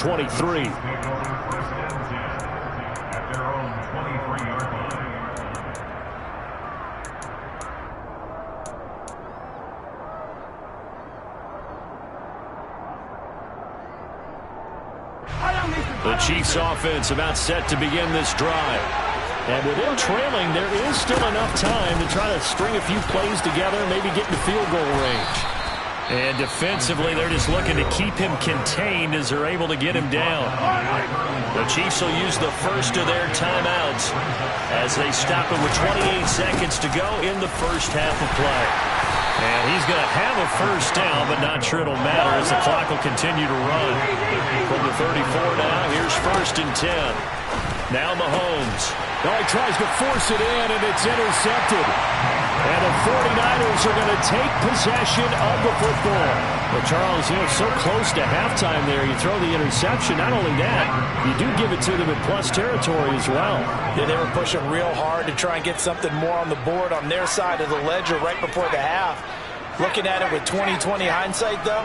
23. The Chiefs offense about set to begin this drive. And with them trailing, there is still enough time to try to string a few plays together, maybe get into field goal range. And defensively, they're just looking to keep him contained as they're able to get him down. The Chiefs will use the first of their timeouts as they stop it with 28 seconds to go in the first half of play. And he's going to have a first down, but not sure it'll matter as the clock will continue to run. From the 34 now, here's 1st and 10. Now Mahomes. Oh, he tries to force it in, and it's intercepted. And the 49ers are going to take possession of the football. Well, Charles, so close to halftime there. You throw the interception. Not only that, you do give it to them in plus territory as well. Yeah, they were pushing real hard to try and get something more on the board on their side of the ledger right before the half. Looking at it with 20/20 hindsight, though,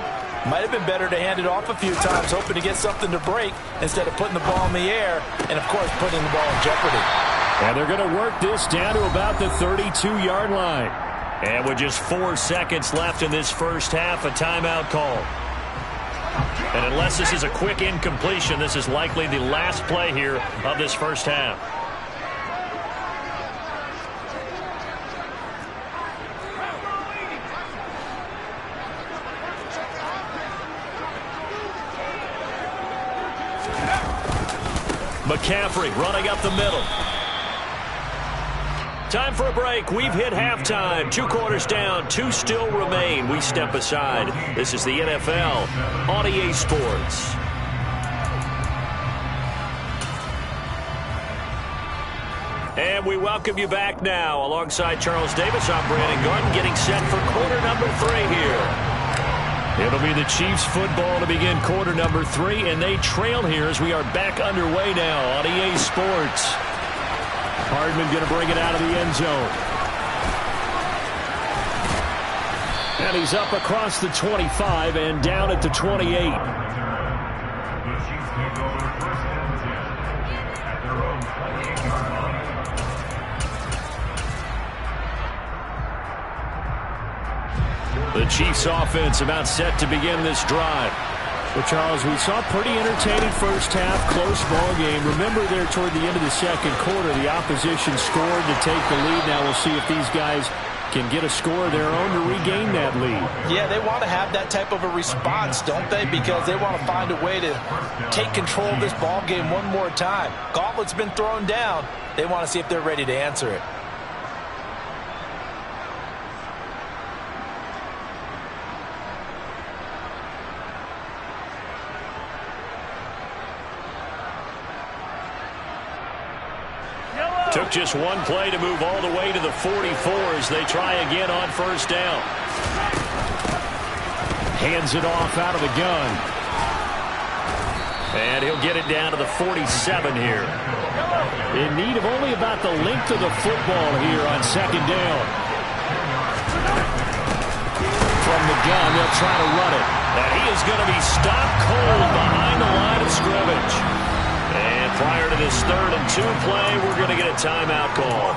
might have been better to hand it off a few times, hoping to get something to break instead of putting the ball in the air and, of course, putting the ball in jeopardy. And they're going to work this down to about the 32-yard line. And with just 4 seconds left in this first half, a timeout call. And unless this is a quick incompletion, this is likely the last play here of this first half. McCaffrey running up the middle. Time for a break. We've hit halftime. 2 quarters down. 2 still remain. We step aside. This is the NFL on EA Sports. And we welcome you back now. Alongside Charles Davis, I'm Brandon Garden, getting set for quarter number 3 here. It'll be the Chiefs football to begin quarter number 3, and they trail here as we are back underway now on EA Sports. Hardman going to bring it out of the end zone. And he's up across the 25 and down at the 28. The Chiefs offense about set to begin this drive. Well, Charles, we saw a pretty entertaining first half, close ball game. Remember there toward the end of the second quarter, the opposition scored to take the lead. Now we'll see if these guys can get a score of their own to regain that lead. Yeah, they want to have that type of a response, don't they? Because they want to find a way to take control of this ball game one more time. Gauntlet's been thrown down. They want to see if they're ready to answer it. Took just one play to move all the way to the 44 as they try again on first down. Hands it off out of the gun. And he'll get it down to the 47 here. In need of only about the length of the football here on second down. From the gun, they'll try to run it. And he is going to be stopped cold behind the line of scrimmage. And prior to this 3rd and 2 play, we're going to get a timeout call.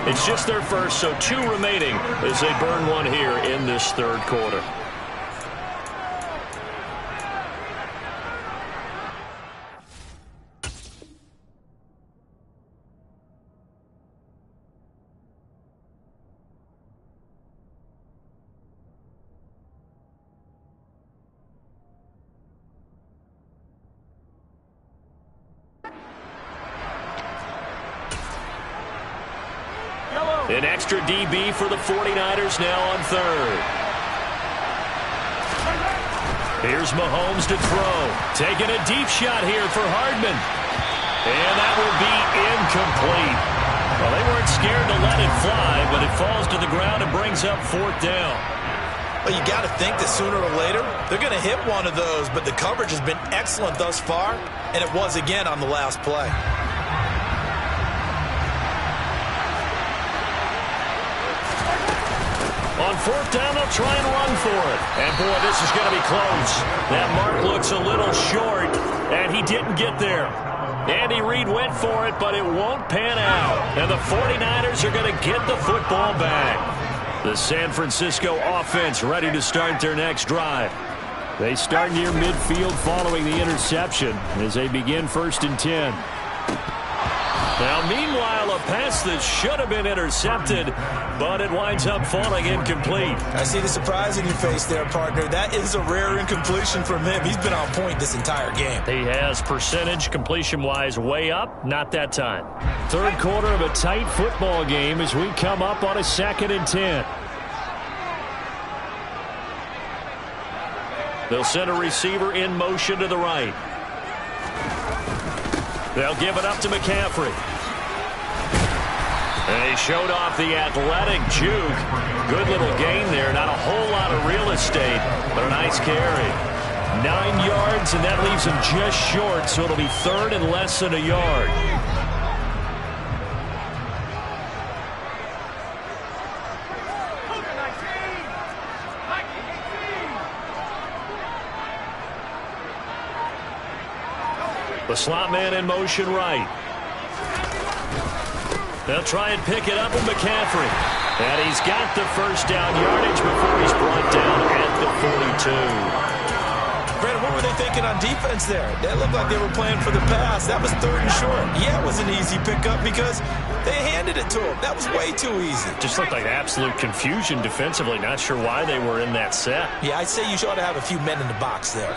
It's just their first, so 2 remaining as they burn one here in this 3rd quarter. An extra DB for the 49ers now on 3rd. Here's Mahomes to throw. Taking a deep shot here for Hardman. And that will be incomplete. Well, they weren't scared to let it fly, but it falls to the ground and brings up 4th down. Well, you got to think that sooner or later, they're going to hit one of those, but the coverage has been excellent thus far, and it was again on the last play. On 4th down, they'll try and run for it. And, boy, this is going to be close. That mark looks a little short. And he didn't get there. Andy Reid went for it, but it won't pan out. And the 49ers are going to get the football back. The San Francisco offense ready to start their next drive. They start near midfield following the interception as they begin 1st and 10. Now, meanwhile, a pass that should have been intercepted, but it winds up falling incomplete. I see the surprise in your face there, partner. That is a rare incompletion from him. He's been on point this entire game. He has percentage completion-wise way up, not that time. Third quarter of a tight football game as we come up on a 2nd and 10. They'll send a receiver in motion to the right. They'll give it up to McCaffrey. And he showed off the athletic juke. Good little gain there. Not a whole lot of real estate, but a nice carry. 9 yards, and that leaves him just short, so it'll be 3rd and less than a yard. The slot man in motion right. They'll try and pick it up with McCaffrey. And he's got the first down yardage before he's brought down at the 42. Brandon, what were they thinking on defense there? That looked like they were playing for the pass. That was 3rd and short. Yeah, it was an easy pickup because they handed it to him. That was way too easy. Just looked like absolute confusion defensively. Not sure why they were in that set. Yeah, I'd say you ought to have a few men in the box there.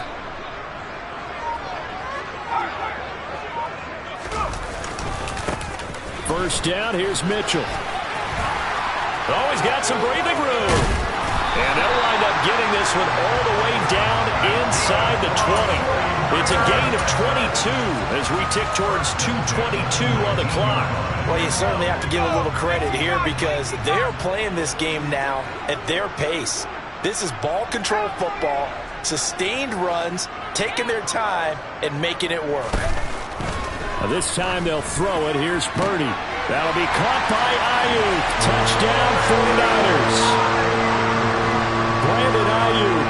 First down, here's Mitchell. Oh, he's got some breathing room. And they'll wind up getting this one all the way down inside the 20. It's a gain of 22 as we tick towards 2:22 on the clock. Well, you certainly have to give a little credit here because they're playing this game now at their pace. This is ball control football, sustained runs, taking their time, and making it work. This time they'll throw it. Here's Purdy. That'll be caught by Ayuk. Touchdown 49ers. Brandon Ayuk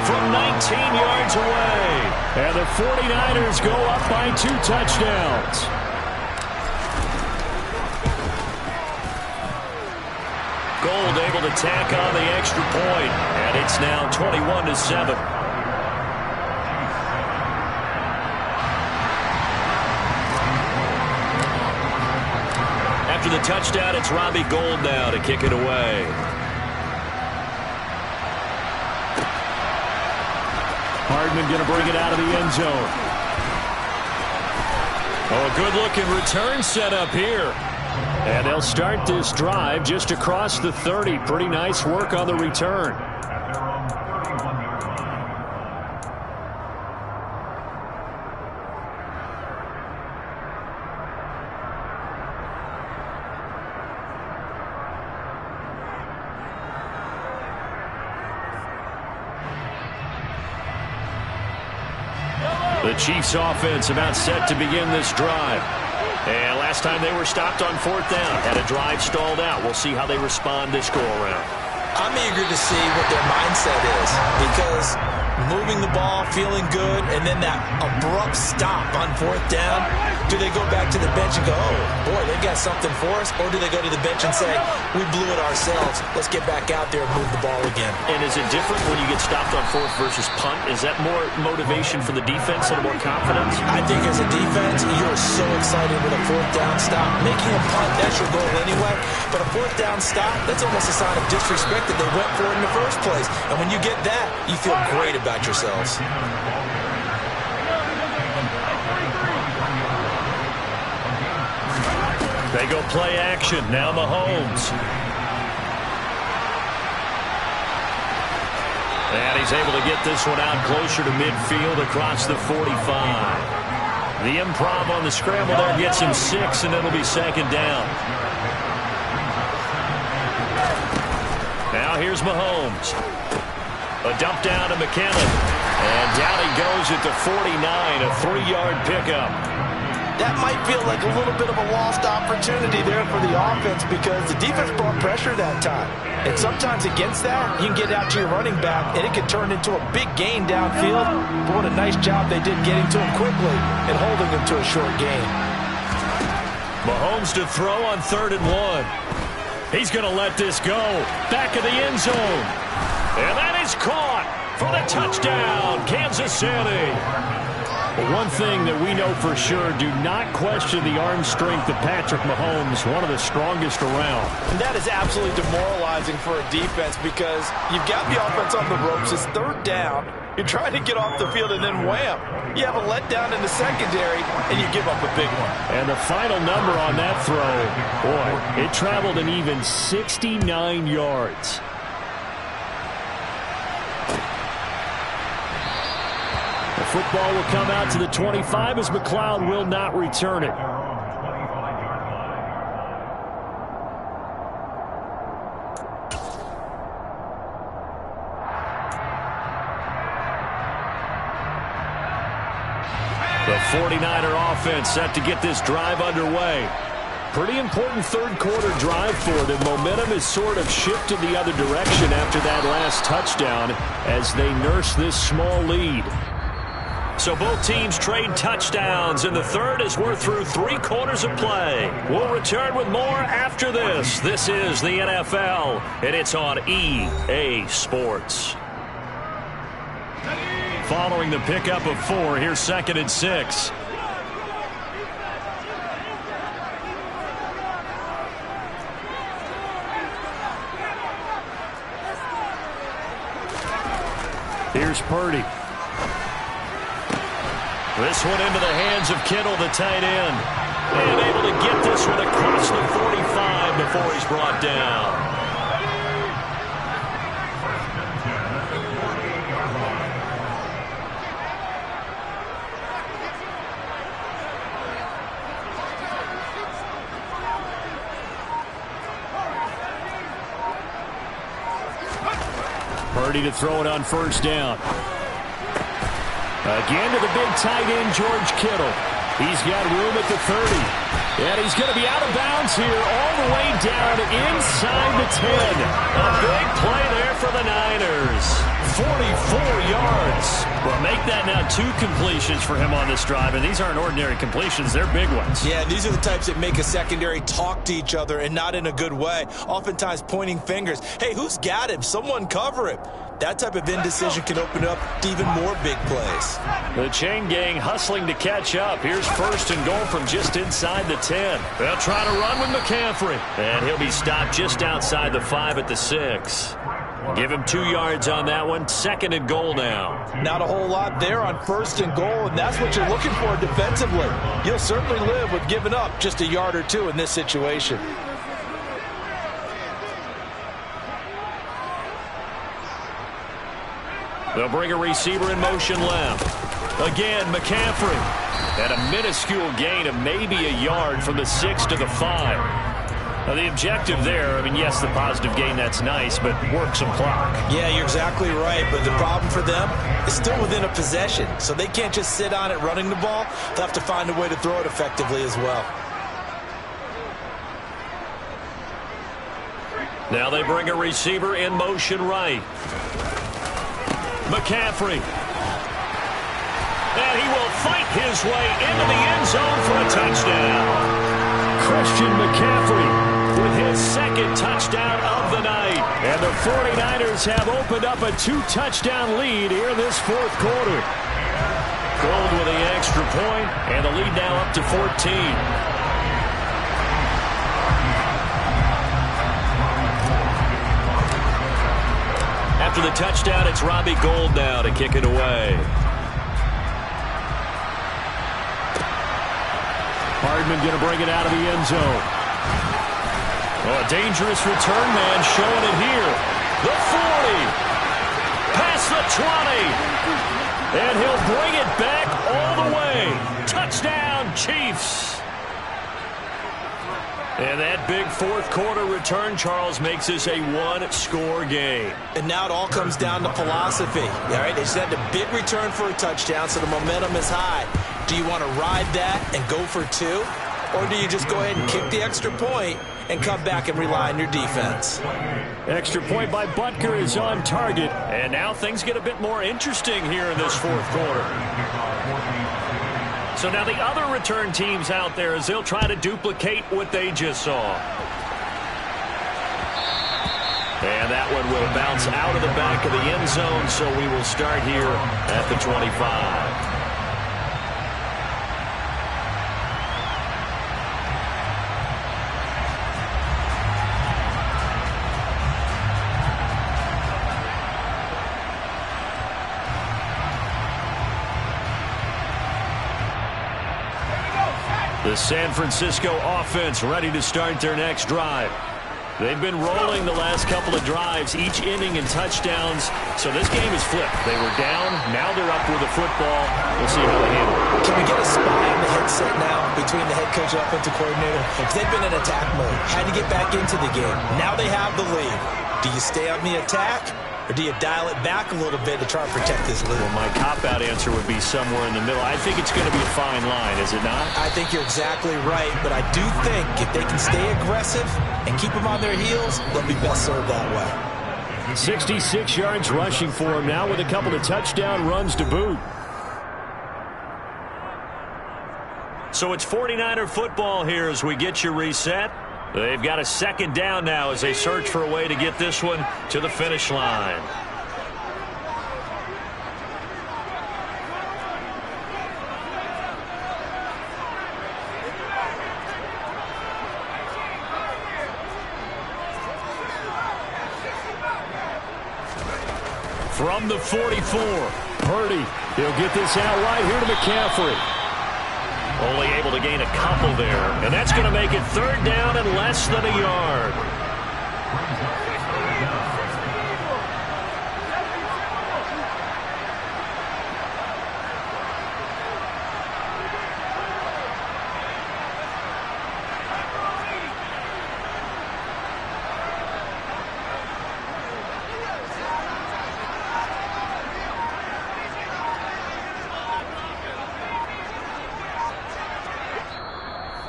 from 19 yards away. And the 49ers go up by 2 touchdowns. Gold able to tack on the extra point. And it's now 21-7. After the touchdown, it's Robbie Gould now to kick it away. Hardman going to bring it out of the end zone. Oh, a good-looking return set up here. And they'll start this drive just across the 30. Pretty nice work on the return. The Chiefs offense about set to begin this drive. And last time they were stopped on 4th down. Had a drive stalled out. We'll see how they respond this go-around. I'm eager to see what their mindset is because moving the ball, feeling good, and then that abrupt stop on 4th down, do they go back to the bench and go, oh, boy, they've got something for us? Or do they go to the bench and say, we blew it ourselves. Let's get back out there and move the ball again. And is it different when you get stopped on 4th versus punt? Is that more motivation for the defense and more confidence? I think as a defense, you're so excited with a 4th down stop. Making a punt, that's your goal anyway. But a 4th down stop, that's almost a sign of disrespect that they went for it in the first place. And when you get that, you feel great about yourselves. They go play action. Now Mahomes. And he's able to get this one out closer to midfield across the 45. The improv on the scramble there gets him 6, and it'll be 2nd down. Now here's Mahomes. A dump down to McKinnon. And down he goes at the 49, a 3-yard pickup. that might feel like a little bit of a lost opportunity there for the offense because the defense brought pressure that time. And sometimes against that, you can get out to your running back, and it can turn into a big gain downfield. But what a nice job they did getting to him quickly and holding him to a short gain. Mahomes to throw on 3rd and 1. He's going to let this go. Back of the end zone. And that is caught for the touchdown, Kansas City. One thing that we know for sure, do not question the arm strength of Patrick Mahomes, one of the strongest around. And that is absolutely demoralizing for a defense because you've got the offense on the ropes. It's 3rd down. You're trying to get off the field, and then wham, you have a letdown in the secondary, and you give up a big one. And the final number on that throw, boy, it traveled an even 69 yards. The football will come out to the 25 as McLeod will not return it. The 49er offense set to get this drive underway. Pretty important 3rd quarter drive for them. Momentum has sort of shifted the other direction after that last touchdown as they nurse this small lead. So both teams trade touchdowns in the 3rd as we're through 3 quarters of play. We'll return with more after this. This is the NFL, and it's on EA Sports. Following the pickup of 4, here's 2nd and 6. Here's Purdy. This one into the hands of Kittle, the tight end. And able to get this one across the 45 before he's brought down. Purdy to throw it on 1st down. Again to the big tight end, George Kittle. He's got room at the 30. And he's going to be out of bounds here all the way down inside the 10. A big play there for the Niners. 44 yards. Well, make that now 2 completions for him on this drive. And these aren't ordinary completions. They're big ones. Yeah, these are the types that make a secondary talk to each other and not in a good way. Oftentimes pointing fingers. Hey, who's got him? Someone cover him. That type of indecision can open up to even more big plays. The chain gang hustling to catch up. Here's 1st and goal from just inside the 10. They'll try to run with McCaffrey. And he'll be stopped just outside the 5 at the 6. Give him 2 yards on that one. 2nd and goal now. Not a whole lot there on 1st and goal, and that's what you're looking for defensively. You'll certainly live with giving up just a yard or 2 in this situation. They'll bring a receiver in motion left. Again, McCaffrey. And a minuscule gain of maybe a yard from the 6 to the 5. Now, the objective there, I mean, yes, the positive gain, that's nice, but work some clock. Yeah, you're exactly right, but the problem for them is still within a possession, so they can't just sit on it running the ball. They'll have to find a way to throw it effectively as well. Now they bring a receiver in motion right. McCaffrey. And he will fight his way into the end zone for a touchdown. Christian McCaffrey with his 2nd touchdown of the night. And the 49ers have opened up a 2-touchdown lead here in this 4th quarter. Gold with the extra point, and the lead now up to 14. After the touchdown, it's Robbie Gould now to kick it away. Hardman going to bring it out of the end zone. Oh, a dangerous return man showing it here. The 40. Past the 20. And he'll bring it back all the way. Touchdown, Chiefs. And that big 4th quarter return, Charles, makes this a 1-score game. And now it all comes down to philosophy. All right, they just had a big return for a touchdown, so the momentum is high. Do you want to ride that and go for two? Or do you just go ahead and kick the extra point and come back and rely on your defense? Extra point by Butker is on target. And now things get a bit more interesting here in this fourth quarter. So now the other return teams out there as they'll try to duplicate what they just saw. And that one will bounce out of the back of the end zone, so we will start here at the 25. The San Francisco offense ready to start their next drive. They've been rolling the last couple of drives, each inning in touchdowns. So this game is flipped. They were down. Now they're up with the football. We'll see how they handle it. Can we get a spy on the headset now between the head coach and offensive coordinator? Because they've been in attack mode. Had to get back into the game. Now they have the lead. Do you stay on the attack? Or do you dial it back a little bit to try and protect this lead? Well, my cop-out answer would be somewhere in the middle. I think it's going to be a fine line, is it not? I think you're exactly right, but I do think if they can stay aggressive and keep them on their heels, they'll be best served that way. 66 yards rushing for him now with a couple of touchdown runs to boot. So it's 49er football here as we get you reset. They've got a second down now as they search for a way to get this one to the finish line. From the 44, Purdy. He'll get this out right here to McCaffrey. Only able to gain a couple there. And that's going to make it third down and less than a yard.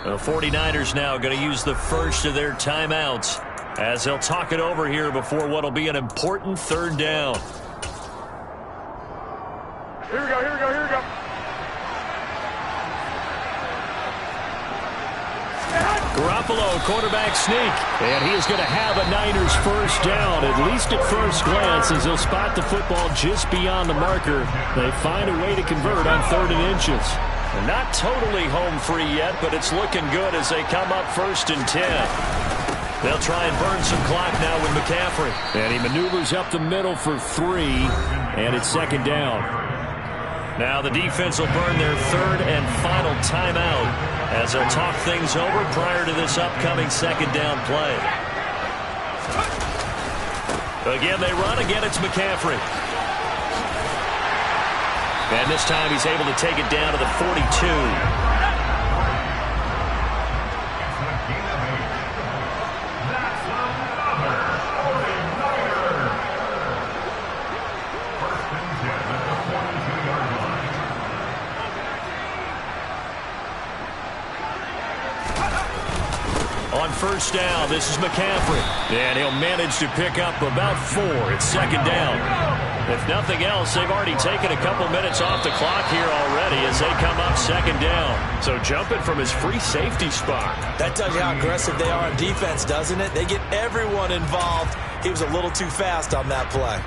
The 49ers now going to use the first of their timeouts as they'll talk it over here before what will be an important third down. Here we go, here we go, here we go. Garoppolo, quarterback sneak, and he is going to have a Niners first down, at least at first glance, as they'll spot the football just beyond the marker. They find a way to convert on 3rd and inches. They're not totally home free yet, but it's looking good as they come up 1st and 10. They'll try and burn some clock now with McCaffrey. And he maneuvers up the middle for 3, and it's 2nd down. Now the defense will burn their 3rd and final timeout as they'll talk things over prior to this upcoming 2nd down play. Again, they run. Again, it's McCaffrey. And this time he's able to take it down to the 42. On 1st down, this is McCaffrey. And he'll manage to pick up about 4. It's 2nd down. If nothing else, they've already taken a couple minutes off the clock here already as they come up 2nd down. So jumping from his free safety spot. That tells you how aggressive they are on defense, doesn't it? They get everyone involved. He was a little too fast on that play.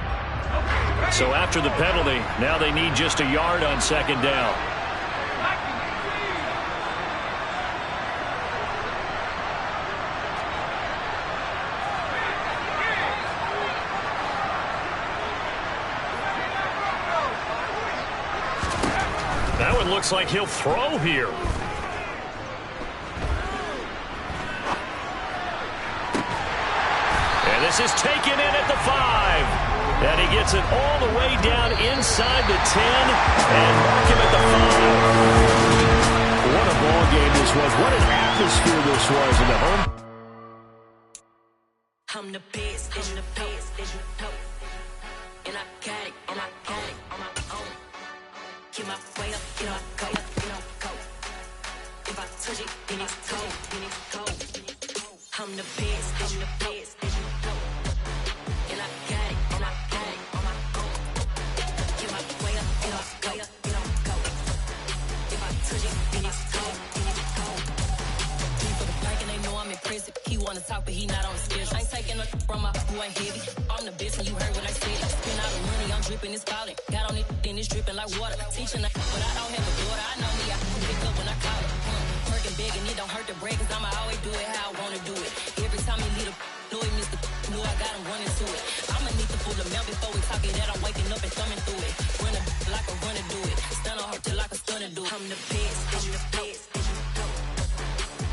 So after the penalty, now they need just a yard on 2nd down. That one looks like he'll throw here. And this is taken in at the 5. And he gets it all the way down inside the 10 and mark him at the 5. What a ball game this was. What an atmosphere this was in the home. I'm the best, and I got it, on my own. Keep my way up, you know, I go up, you know. touch it, then it's cold, then it's cold. I'm the best, I'm the best, and I got it, and I got it on my own. Get my way up, get off, go, get off, go. If I touch it, then it's cold, then it's cold. He for the bank and they know I'm impressive. He wanna talk, but he not on the schedule. I ain't taking nothing from my who ain't heavy. I'm the best, and you heard what I said. Spend all the money, I'm dripping, it's falling. Got on it, then it's dripping like water. Teaching, but I don't have a daughter. I know me, I can pick up when I call it. Working big and it don't hurt the break, cause I'ma always do it how I wanna do it. Every time he lead a know he missed the know I got him running to it. I'ma need to pull the mail before we talk it that I'm waking up and thumbing through it. Run a like a runner do it. Stun on her till like a stunner do it. I'm the best, I'm the best,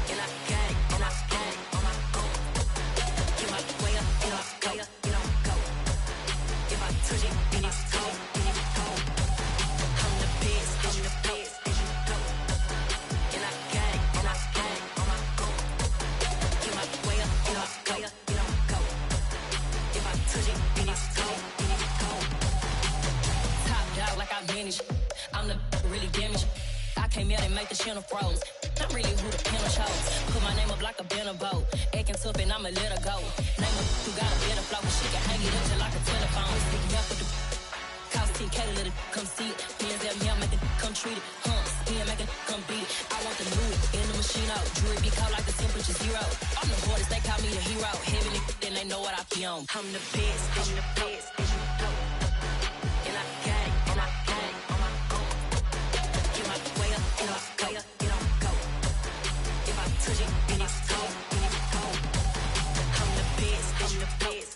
and I got it, and I got it on my own. Get my way up, get off, go, get off, go. If I touch it, then it's cold, then it's cold. I'm the best, I'm the best, and I got it, and I got it on my own. Get my way up, get off, go, get off, go. If I touch it, then it's cold, then it's cold. Top dog like I manage, I'm the really damaged. I came out and make the channel froze. Not really who the panel shows. Put my name up like a banner boat. Acting tough and I'ma let her go. Name her who got a better flow. She can hang it up just like a telephone. Stick me up with the cost 10K to let it come see it. Hands at me, I make it come treat it. Humps, me and make it come beat it. I want the new in the machine out. Jewelry be caught like the temperature zero. I'm the hardest, they call me the hero. Heaven then they know what I be on. I'm the best, I'm the best, and I got it, and I got it on my own. Get my way up, get off, go, get off, go. If I touch it, then it's cold, then it's cold. I'm the best, I'm the best,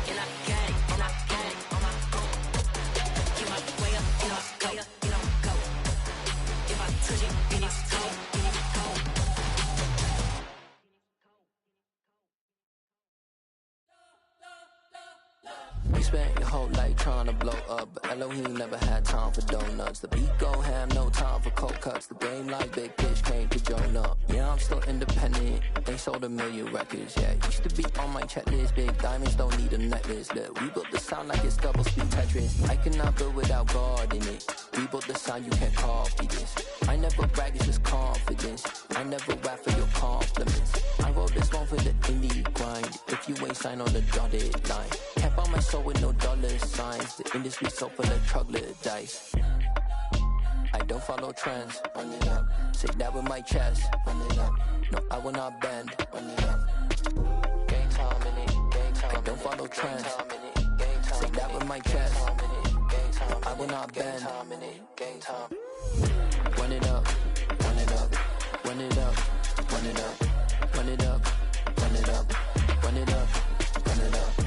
and I got it, and I got it on my own. Get my way up, get off, go, get off, go. If I touch it, then it's cold, then it's cold. You spent your whole life trying to blow up, but Elohim never had time for donuts. The beat go ham, no time for cold cuts. The game like Big Fish came to join up. Yeah, I'm still independent. They sold 1 million records. Yeah, used to be on my checklist. Big diamonds don't need a necklace. Look, we built the sound like it's double speed Tetris. I cannot build without God in it. We built the sound, you can't copy this. I never brag, it's just confidence. I never rap for your compliments. I wrote this one for the indie grind. If you ain't signed on the dotted line, can't buy my soul with no dollar signs. The industry so full of troglodytes. I don't follow trends. Run it up. Say that with my chest. Run it up. No, I will not bend. Run it up. Gang time in it. Gang time. I don't follow trends. Say that with my chest. I will not bend. Gang time. Run it up. Run it up. Run it up. Run it up. Run it up. Run it up. Run it up. Run it up.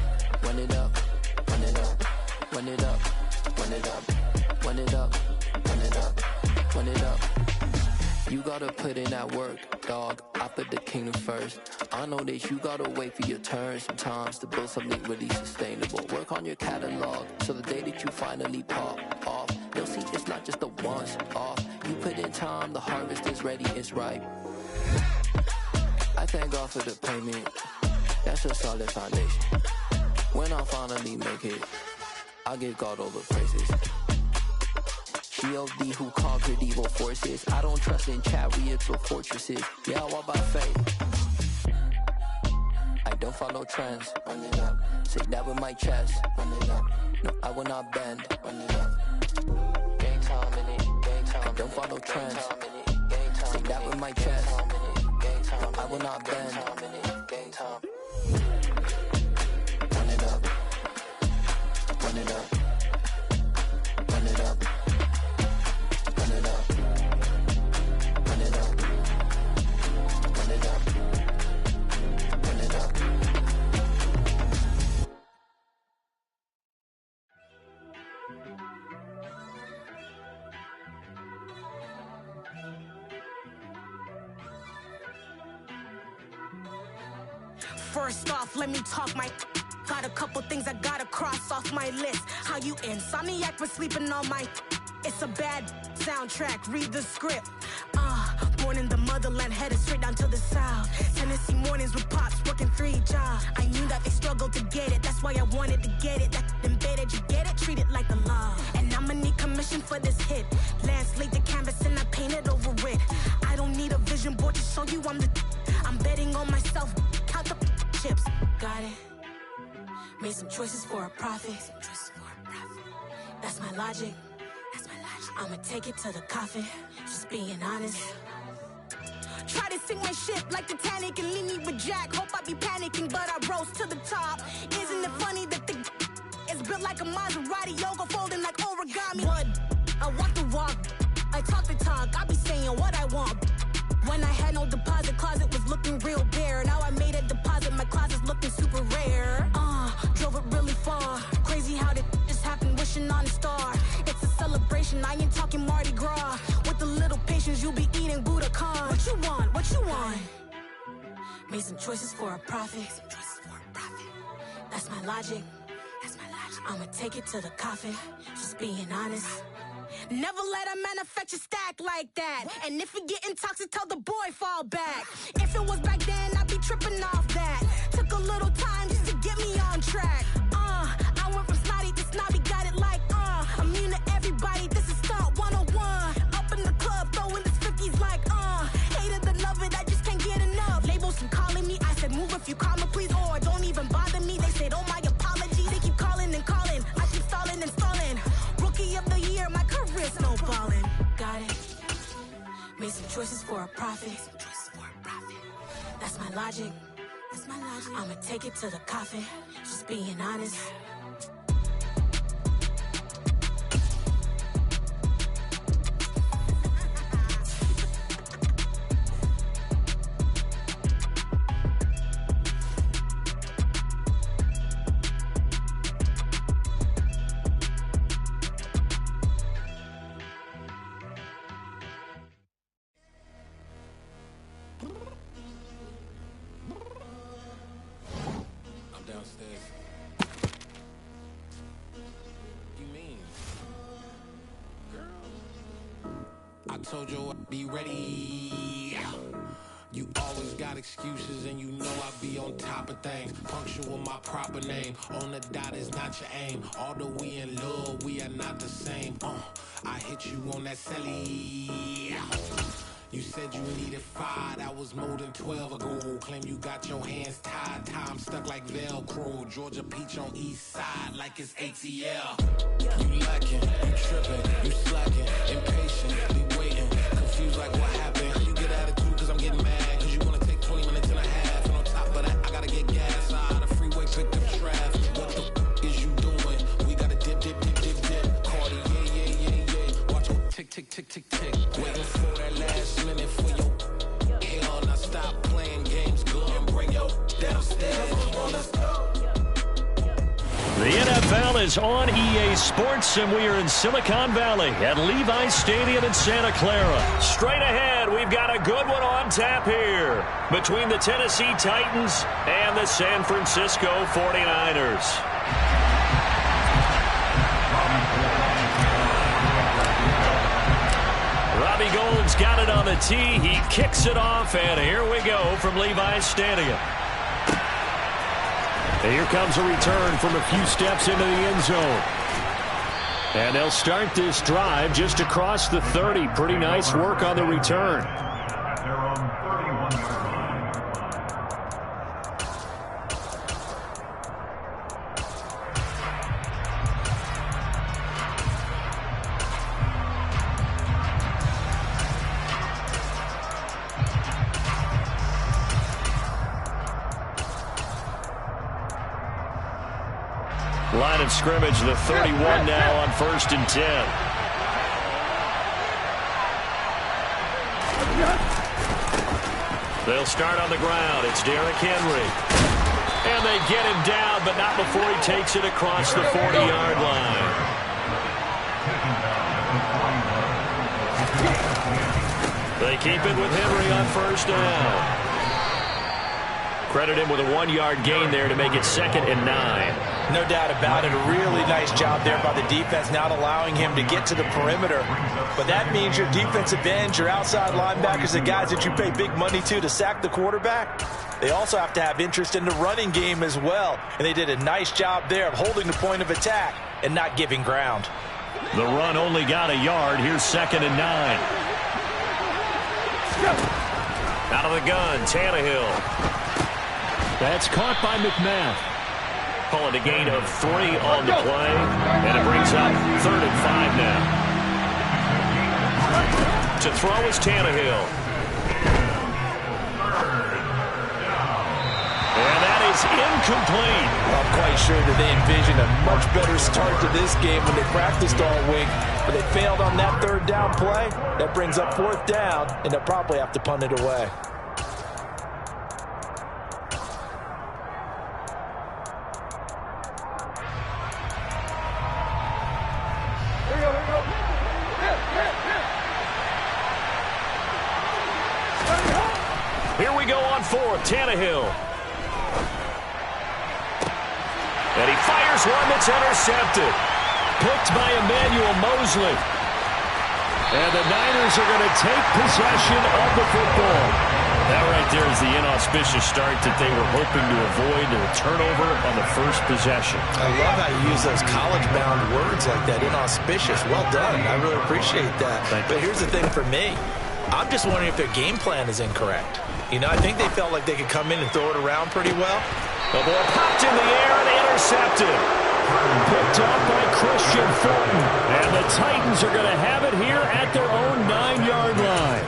Run it up. Run it up. Run it up. Run it up. Run it up. Run it up. Run it up. You gotta put in that work, dog. I put the kingdom first. I know that you gotta wait for your turn sometimes to build something really sustainable. Work on your catalog, so the day that you finally pop off, you'll see it's not just a once off. You put in time, the harvest is ready, it's ripe. I thank God for the payment. That's a solid foundation. When I finally make it, I'll give God all the praises. G.O.D. who conquered evil forces. I don't trust in chariots or fortresses. Yeah, I walk by faith. I don't follow trends. Run it up. Say that with my chest. Run it up. No, I will not bend. Run it up. Gang time in it. Gang time. I don't follow trends. Say that with my chest. No, I will not bend. Gang time. Run it up. Run it up. Run it up. Run it up. Run it up. Run it up. Run it up. First off, let me talk my. Got a couple things I gotta cross off my list. How you insomniac for sleeping on my. It's a bad soundtrack, read the script. Born in the motherland, headed straight down to the south. Tennessee mornings with pops, working 3 jobs. I knew that they struggled to get it, that's why I wanted to get it. That embedded, you get it, treat it like a law. And I'ma need commission for this hit. Lance laid the canvas and I painted over it. I show you I'm betting on myself. Count the chips. Got it. Made some choices for a profit. That's my logic. I'ma take it to the coffin. Just being honest. Try to sink my ship like Titanic and leave me with Jack. Hope I be panicking, but I rose to the top. Isn't it funny that the is built like a Maserati, yoga folding like origami? What? I walk the walk, I talk the talk. I be saying what I want. When I had no deposit, closet was looking real bare. Now I made a deposit, my closet's looking super rare. Drove it really far. Crazy how that just happened, wishing on a star. It's a celebration, I ain't talking Mardi Gras. With a little patience, you'll be eating Budokan. What you want? What you want? Made some choices for a profit. That's my logic. I'ma take it to the coffin. Just being honest. Never let a manufacture stack like that. And if it getting toxic, tell the boy fall back. If it was back then, I'd be tripping off that. Took a little time just to get me on track. I went from snotty to snobby, got it like immune to everybody, this is stunt 101. Up in the club, throwing this 50s like hate it and love it, I just can't get enough. Labels keep calling me, I said move if you call me please, or don't even bother me. They said oh my apologies, they keep calling and calling. I keep stalling and stalling. Rookie of the year, my career snowballing. Got it. Made some choices for a profit. That's my logic. I'ma take it to the coffin. Just being honest. Told you I'd be ready. You always got excuses and you know I be on top of things. Punctual my proper name. On the dot is not your aim. Although we in love, we are not the same. I hit you on that celly. You said you needed 5, that was more than 12 ago. Claim you got your hands tied, time stuck like Velcro. Georgia Peach on east side like it's ATL. You lacking, you tripping, you slacking, impatient, waiting, confused like what happened. You get attitude cause I'm getting mad, cause you wanna take 20 minutes and a half. And on top of that, I gotta get gas out of the freeway, picked up traffic. What the is you doing? We gotta dip. Cardi, yeah. Watch your tick. Waiting for that last minute for your hell. Now stop playing games, go and bring your downstairs. Let's go. The NFL is on EA Sports, and we are in Silicon Valley at Levi's Stadium in Santa Clara. Straight ahead, we've got a good one on tap here between the Tennessee Titans and the San Francisco 49ers. Robbie Gould's got it on the tee. He kicks it off, and here we go from Levi's Stadium. And here comes a return from a few steps into the end zone. And they'll start this drive just across the 30. Pretty nice work on the return. Line of scrimmage, the 31 now on 1st and 10. They'll start on the ground. It's Derrick Henry. And they get him down, but not before he takes it across the 40-yard line. They keep it with Henry on 1st down. Credit him with a 1-yard gain there to make it 2nd and 9. No doubt about it. A really nice job there by the defense, not allowing him to get to the perimeter. But that means your defensive ends, your outside linebackers, the guys that you pay big money to sack the quarterback, they also have to have interest in the running game as well. And they did a nice job there of holding the point of attack and not giving ground. The run only got a yard. Here's 2nd and 9. Out of the gun, Tannehill. That's caught by McMath. Call it a gain of 3 on the play, and it brings up 3rd and 5 now. To throw is Tannehill. And that is incomplete. I'm quite sure that they envisioned a much better start to this game when they practiced all week, but they failed on that 3rd down play. That brings up 4th down, and they'll probably have to punt it away. Here we go on 4th, Tannehill. And he fires one that's intercepted. Picked by Emmanuel Mosley. And the Niners are going to take possession of the football. That right there is the inauspicious start that they were hoping to avoid, a turnover on the first possession. I love how you use those college-bound words like that, inauspicious. Well done. I really appreciate that. But here's the thing for me. I'm just wondering if their game plan is incorrect. You know, I think they felt like they could come in and throw it around pretty well. The ball popped in the air and intercepted. Picked up by Christian Fulton. And the Titans are going to have it here at their own 9-yard line.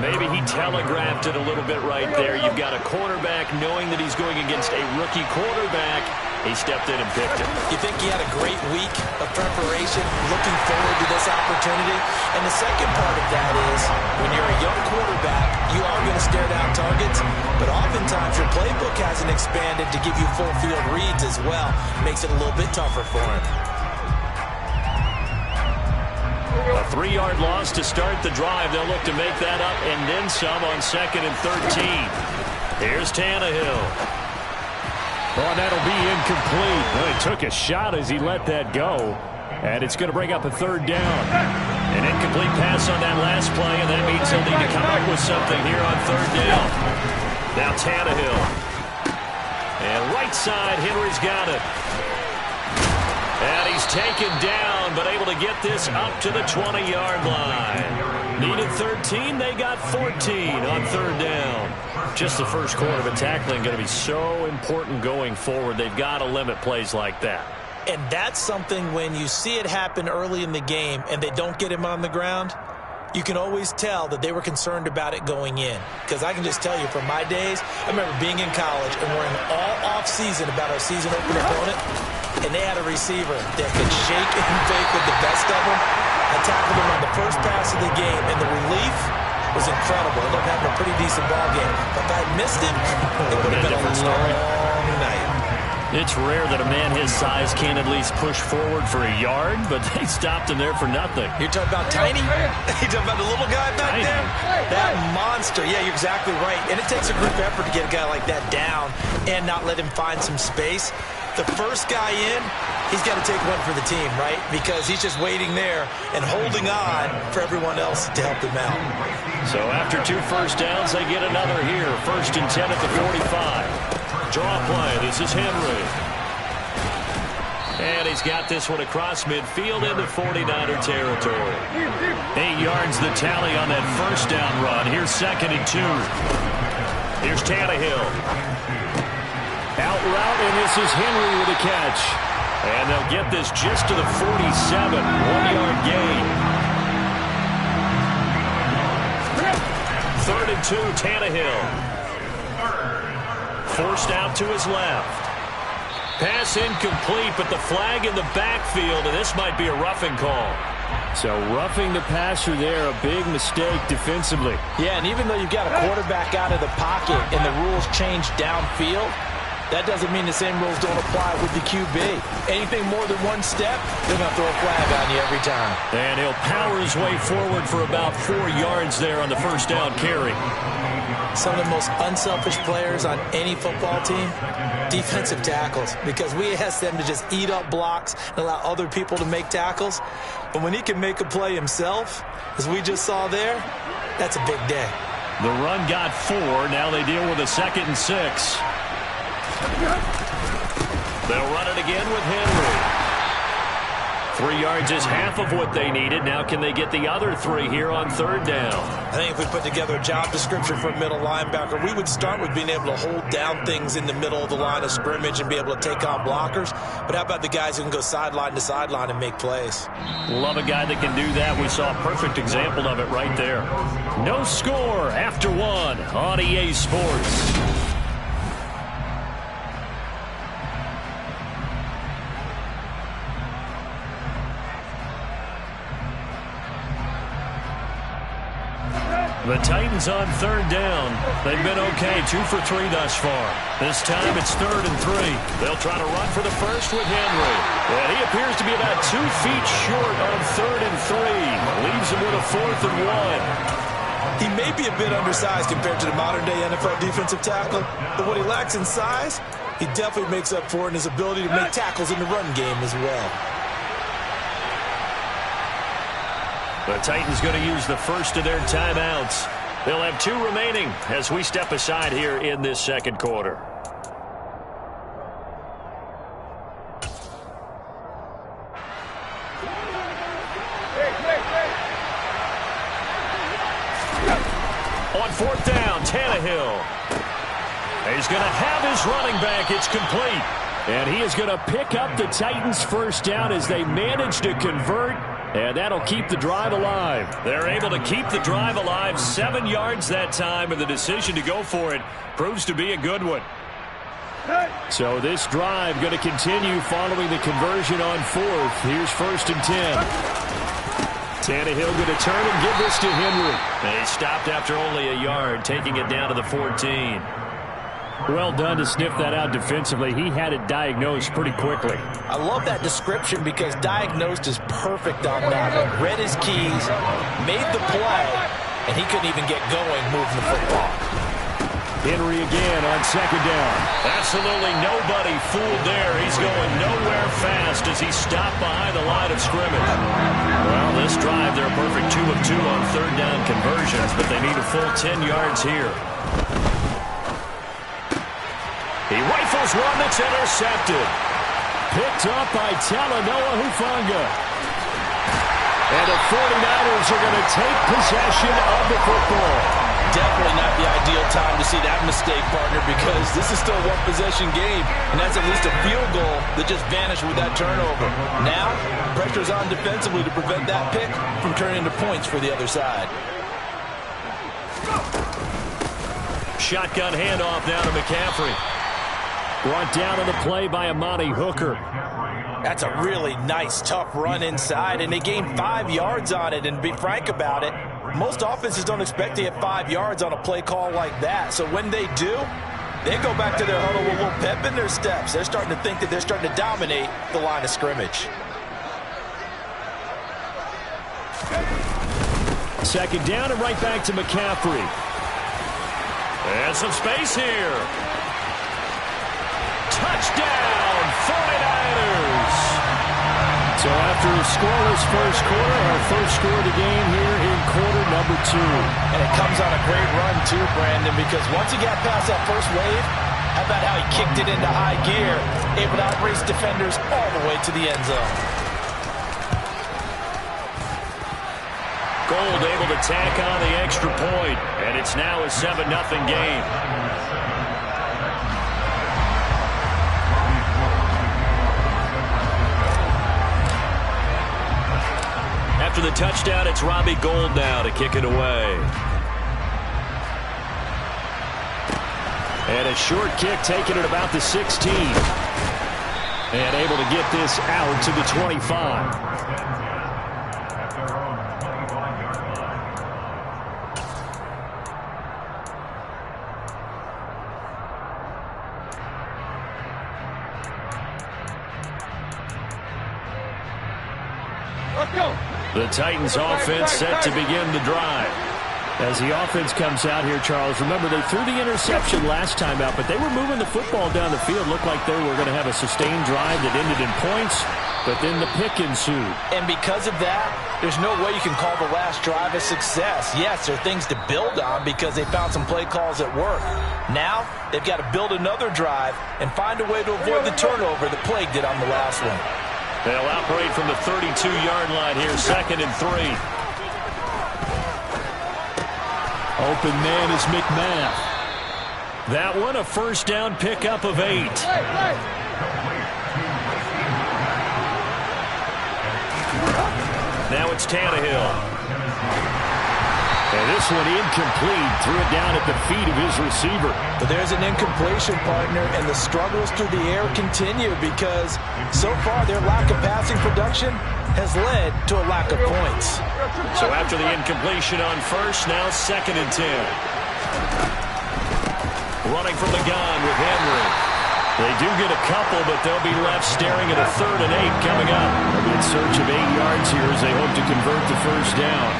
Maybe he telegraphed it a little bit right there. You've got a quarterback knowing that he's going against a rookie quarterback. He stepped in and picked it. You think he had a great week of preparation, looking forward to this opportunity? And the second part of that is, when you're a young quarterback, you are going to stare down targets, but oftentimes your playbook hasn't expanded to give you full field reads as well. Makes it a little bit tougher for him. A 3-yard loss to start the drive. They'll look to make that up and then some on 2nd and 13. Here's Tannehill. Oh, that'll be incomplete. Well, he took a shot as he let that go. And it's going to bring up a 3rd down. An incomplete pass on that last play, and that means he'll need to come up with something here on 3rd down. Now Tannehill. And right side, Henry's got it. And he's taken down, but able to get this up to the 20-yard line. Needed 13, they got 14 on 3rd down. Just the first quarter, but tackling going to be so important going forward. They've got to limit plays like that. And that's something when you see it happen early in the game and they don't get him on the ground, you can always tell that they were concerned about it going in. Because I can just tell you from my days, I remember being in college and worrying all off-season about our season opener opponent, and they had a receiver that could shake and fake with the best of them. I tackled him on the first pass of the game, and the relief was incredible. I ended up having a pretty decent ball game. But if I had missed him, it would have been a long night. It's rare that a man his size can't at least push forward for a yard, but they stopped him there for nothing. You're talking about tiny? You're talking about the little guy back there? That monster. Yeah, you're exactly right. And it takes a group effort to get a guy like that down and not let him find some space. The first guy in, he's got to take one for the team, right? Because he's just waiting there and holding on for everyone else to help him out. So after 2 first downs, they get another here. 1st and 10 at the 45. Draw play. This is Henry. And he's got this one across midfield into 49er territory. 8 yards the tally on that first down run. Here's 2nd and 2. Here's Tannehill. Out route, and this is Henry with a catch. And they'll get this just to the 47. 1-yard gain. 3rd and 2, Tannehill. Forced out to his left. Pass incomplete, but the flag in the backfield, and this might be a roughing call. So roughing the passer there, a big mistake defensively. Yeah, and even though you've got a quarterback out of the pocket and the rules change downfield, that doesn't mean the same rules don't apply with the QB. Anything more than one step, they're going to throw a flag on you every time. And he'll power his way forward for about 4 yards there on the first down carry. Some of the most unselfish players on any football team, defensive tackles, because we ask them to just eat up blocks and allow other people to make tackles. But when he can make a play himself, as we just saw there, that's a big day. The run got 4. Now they deal with a 2nd and 6. They'll run it again with Henry. 3 yards is half of what they needed. Now can they get the other 3 here on 3rd down? I think if we put together a job description for a middle linebacker, we would start with being able to hold down things in the middle of the line of scrimmage and be able to take on blockers. But how about the guys who can go sideline to sideline and make plays? Love a guy that can do that. We saw a perfect example of it right there. No score after 1 on EA Sports. The Titans on 3rd down. They've been okay, 2 for 3 thus far. This time it's 3rd and 3. They'll try to run for the first with Henry. And he appears to be about 2 feet short on 3rd and 3. Leaves him with a 4th and 1. He may be a bit undersized compared to the modern-day NFL defensive tackle, but what he lacks in size, he definitely makes up for in his ability to make tackles in the run game as well. The Titans going to use the first of their timeouts. They'll have 2 remaining as we step aside here in this second quarter. On 4th down, Tannehill. He's going to have his running back. It's complete. And he is going to pick up the Titans' first down as they manage to convert. And that'll keep the drive alive. They're able to keep the drive alive, 7 yards that time, and the decision to go for it proves to be a good one. So this drive going to continue following the conversion on 4th. Here's 1st and 10. Tannehill going to turn and give this to Henry. And he stopped after only a yard, taking it down to the 14. Well done to sniff that out defensively. He had it diagnosed pretty quickly. I love that description because diagnosed is perfect on that one. Read his keys, made the play, and he couldn't even get going moving the football. Henry again on 2nd down. Absolutely nobody fooled there. He's going nowhere fast as he stopped behind the line of scrimmage. Well, this drive, they're a perfect 2 of 2 on 3rd down conversions, but they need a full 10 yards here. He rifles one that's intercepted. Picked up by Talanoa Hufanga. And the 49ers are going to take possession of the football. Definitely not the ideal time to see that mistake, partner, because this is still a one-possession game, and that's at least a field goal that just vanished with that turnover. Now, pressure's on defensively to prevent that pick from turning into points for the other side. Shotgun handoff now to McCaffrey. Brought down on the play by Amani Hooker. That's a really nice, tough run inside, and they gained 5 yards on it. And to be frank about it, most offenses don't expect to get 5 yards on a play call like that. So when they do, they go back to their huddle with a little pep in their steps. They're starting to think that they're starting to dominate the line of scrimmage. 2nd down and right back to McCaffrey. And some space here. Touchdown, 49ers. So after a scoreless first quarter, our first score of the game here in quarter number 2. And it comes on a great run too, Brandon, because once he got past that first wave, how about how he kicked it into high gear, able to outrace defenders all the way to the end zone. Gold able to tack on the extra point, and it's now a 7-0 game. After the touchdown, it's Robbie Gould now to kick it away. And a short kick taken at about the 16. And able to get this out to the 25. Let's go. The Titans offense set to begin the drive. As the offense comes out here, Charles, remember they threw the interception last time out, but they were moving the football down the field. Looked like they were going to have a sustained drive that ended in points, but then the pick ensued. And because of that, there's no way you can call the last drive a success. Yes, there are things to build on because they found some play calls that work. Now, they've got to build another drive and find a way to avoid the turnover that plagued it on the last one. They'll operate from the 32-yard line here, 2nd and 3. Open man is McMath. That one a first down pickup of 8. Now it's Tannehill. And this one incomplete. Threw it down at the feet of his receiver. But there's an incompletion, partner, and the struggles through the air continue because so far their lack of passing production has led to a lack of points. So after the incompletion on first, now 2nd and 10. Running from the gun with Henry. They do get a couple, but they'll be left staring at a 3rd and 8 coming up. They'll be in search of 8 yards here as they hope to convert the first down.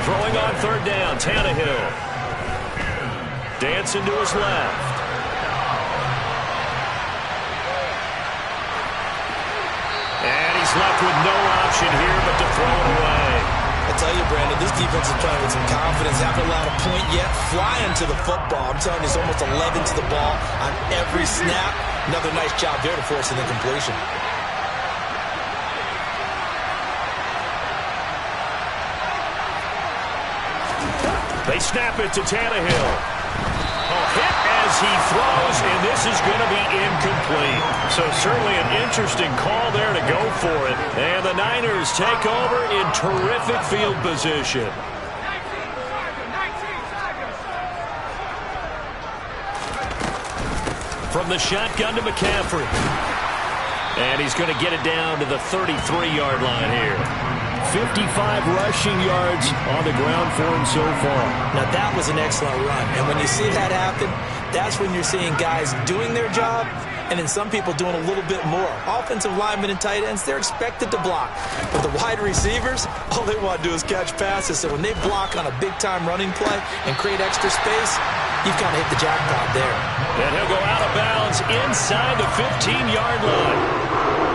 Throwing on 3rd down, Tannehill. Dancing to his left. And he's left with no option here but to throw it away. I tell you, Brandon, this defense is playing with some confidence. Haven't allowed a point yet. Flying to the football. I'm telling you, it's almost 11 to the ball on every snap. Another nice job there to force an incompletion. They snap it to Tannehill. A hit as he throws, and this is going to be incomplete. So certainly an interesting call there to go for it. And the Niners take over in terrific field position. From the shotgun to McCaffrey. And he's going to get it down to the 33-yard line here. 55 rushing yards on the ground for him so far. Now, that was an excellent run. And when you see that happen, that's when you're seeing guys doing their job and then some people doing a little bit more. Offensive linemen and tight ends, they're expected to block. But the wide receivers, all they want to do is catch passes. So when they block on a big-time running play and create extra space, you've kind of hit the jackpot there. And he'll go out of bounds inside the 15-yard line.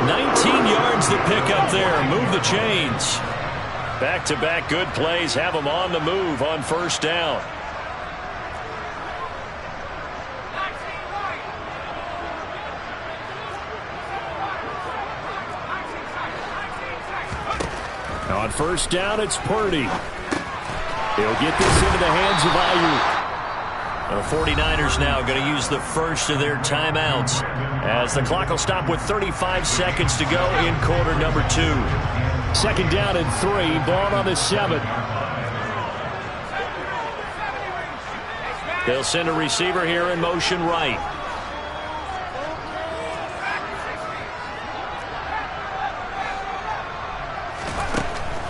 19 yards to pick up there. Move the chains. Back-to-back good plays have them on the move on first down. On first down, it's Purdy. He'll get this into the hands of Ayuk. The 49ers now going to use the first of their timeouts as the clock will stop with 35 seconds to go in quarter number 2. 2nd down and 3, ball on the 7. They'll send a receiver here in motion right.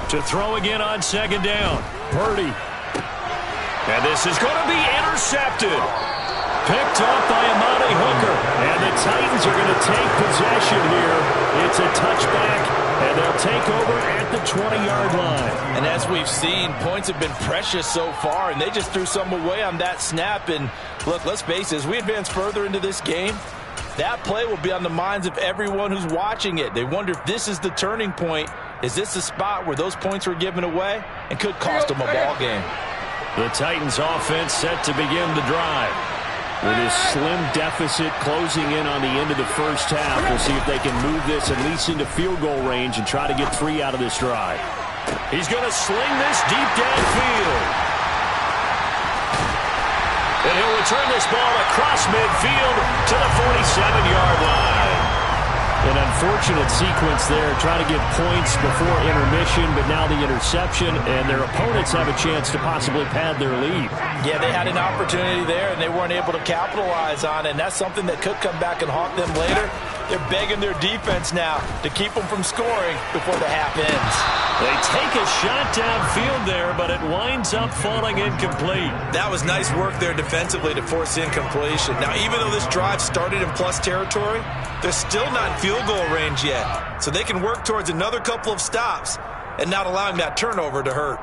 To throw again on 2nd down. Purdy. And this is going to be intercepted. Picked up by Amani Hooker. And the Titans are going to take possession here. It's a touchback, and they'll take over at the 20-yard line. And as we've seen, points have been precious so far, and they just threw some away on that snap. And look, let's face it, as we advance further into this game, that play will be on the minds of everyone who's watching it. They wonder if this is the turning point. Is this the spot where those points were given away and could cost them a ball game? The Titans offense set to begin the drive. With his slim deficit closing in on the end of the first half, we'll see if they can move this at least into field goal range and try to get 3 out of this drive. He's going to sling this deep downfield. And he'll return this ball across midfield to the 47-yard line. An unfortunate sequence there, trying to get points before intermission, but now the interception, and their opponents have a chance to possibly pad their lead. Yeah, they had an opportunity there, and they weren't able to capitalize on it, and that's something that could come back and haunt them later. They're begging their defense now to keep them from scoring before the half ends. They take a shot downfield there, but it winds up falling incomplete. That was nice work there defensively to force incompletion. Now, even though this drive started in plus territory, they're still not in field goal range yet. So they can work towards another couple of stops and not allowing that turnover to hurt.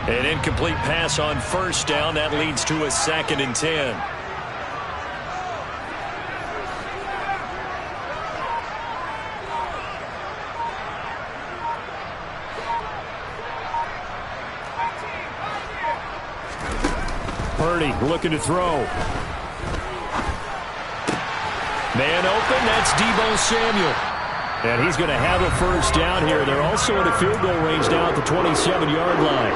An incomplete pass on first down. That leads to a 2nd and 10. Purdy Purdy looking to throw. Man open, that's Deebo Samuel. And he's going to have a first down here. They're also in a field goal range now at the 27-yard line.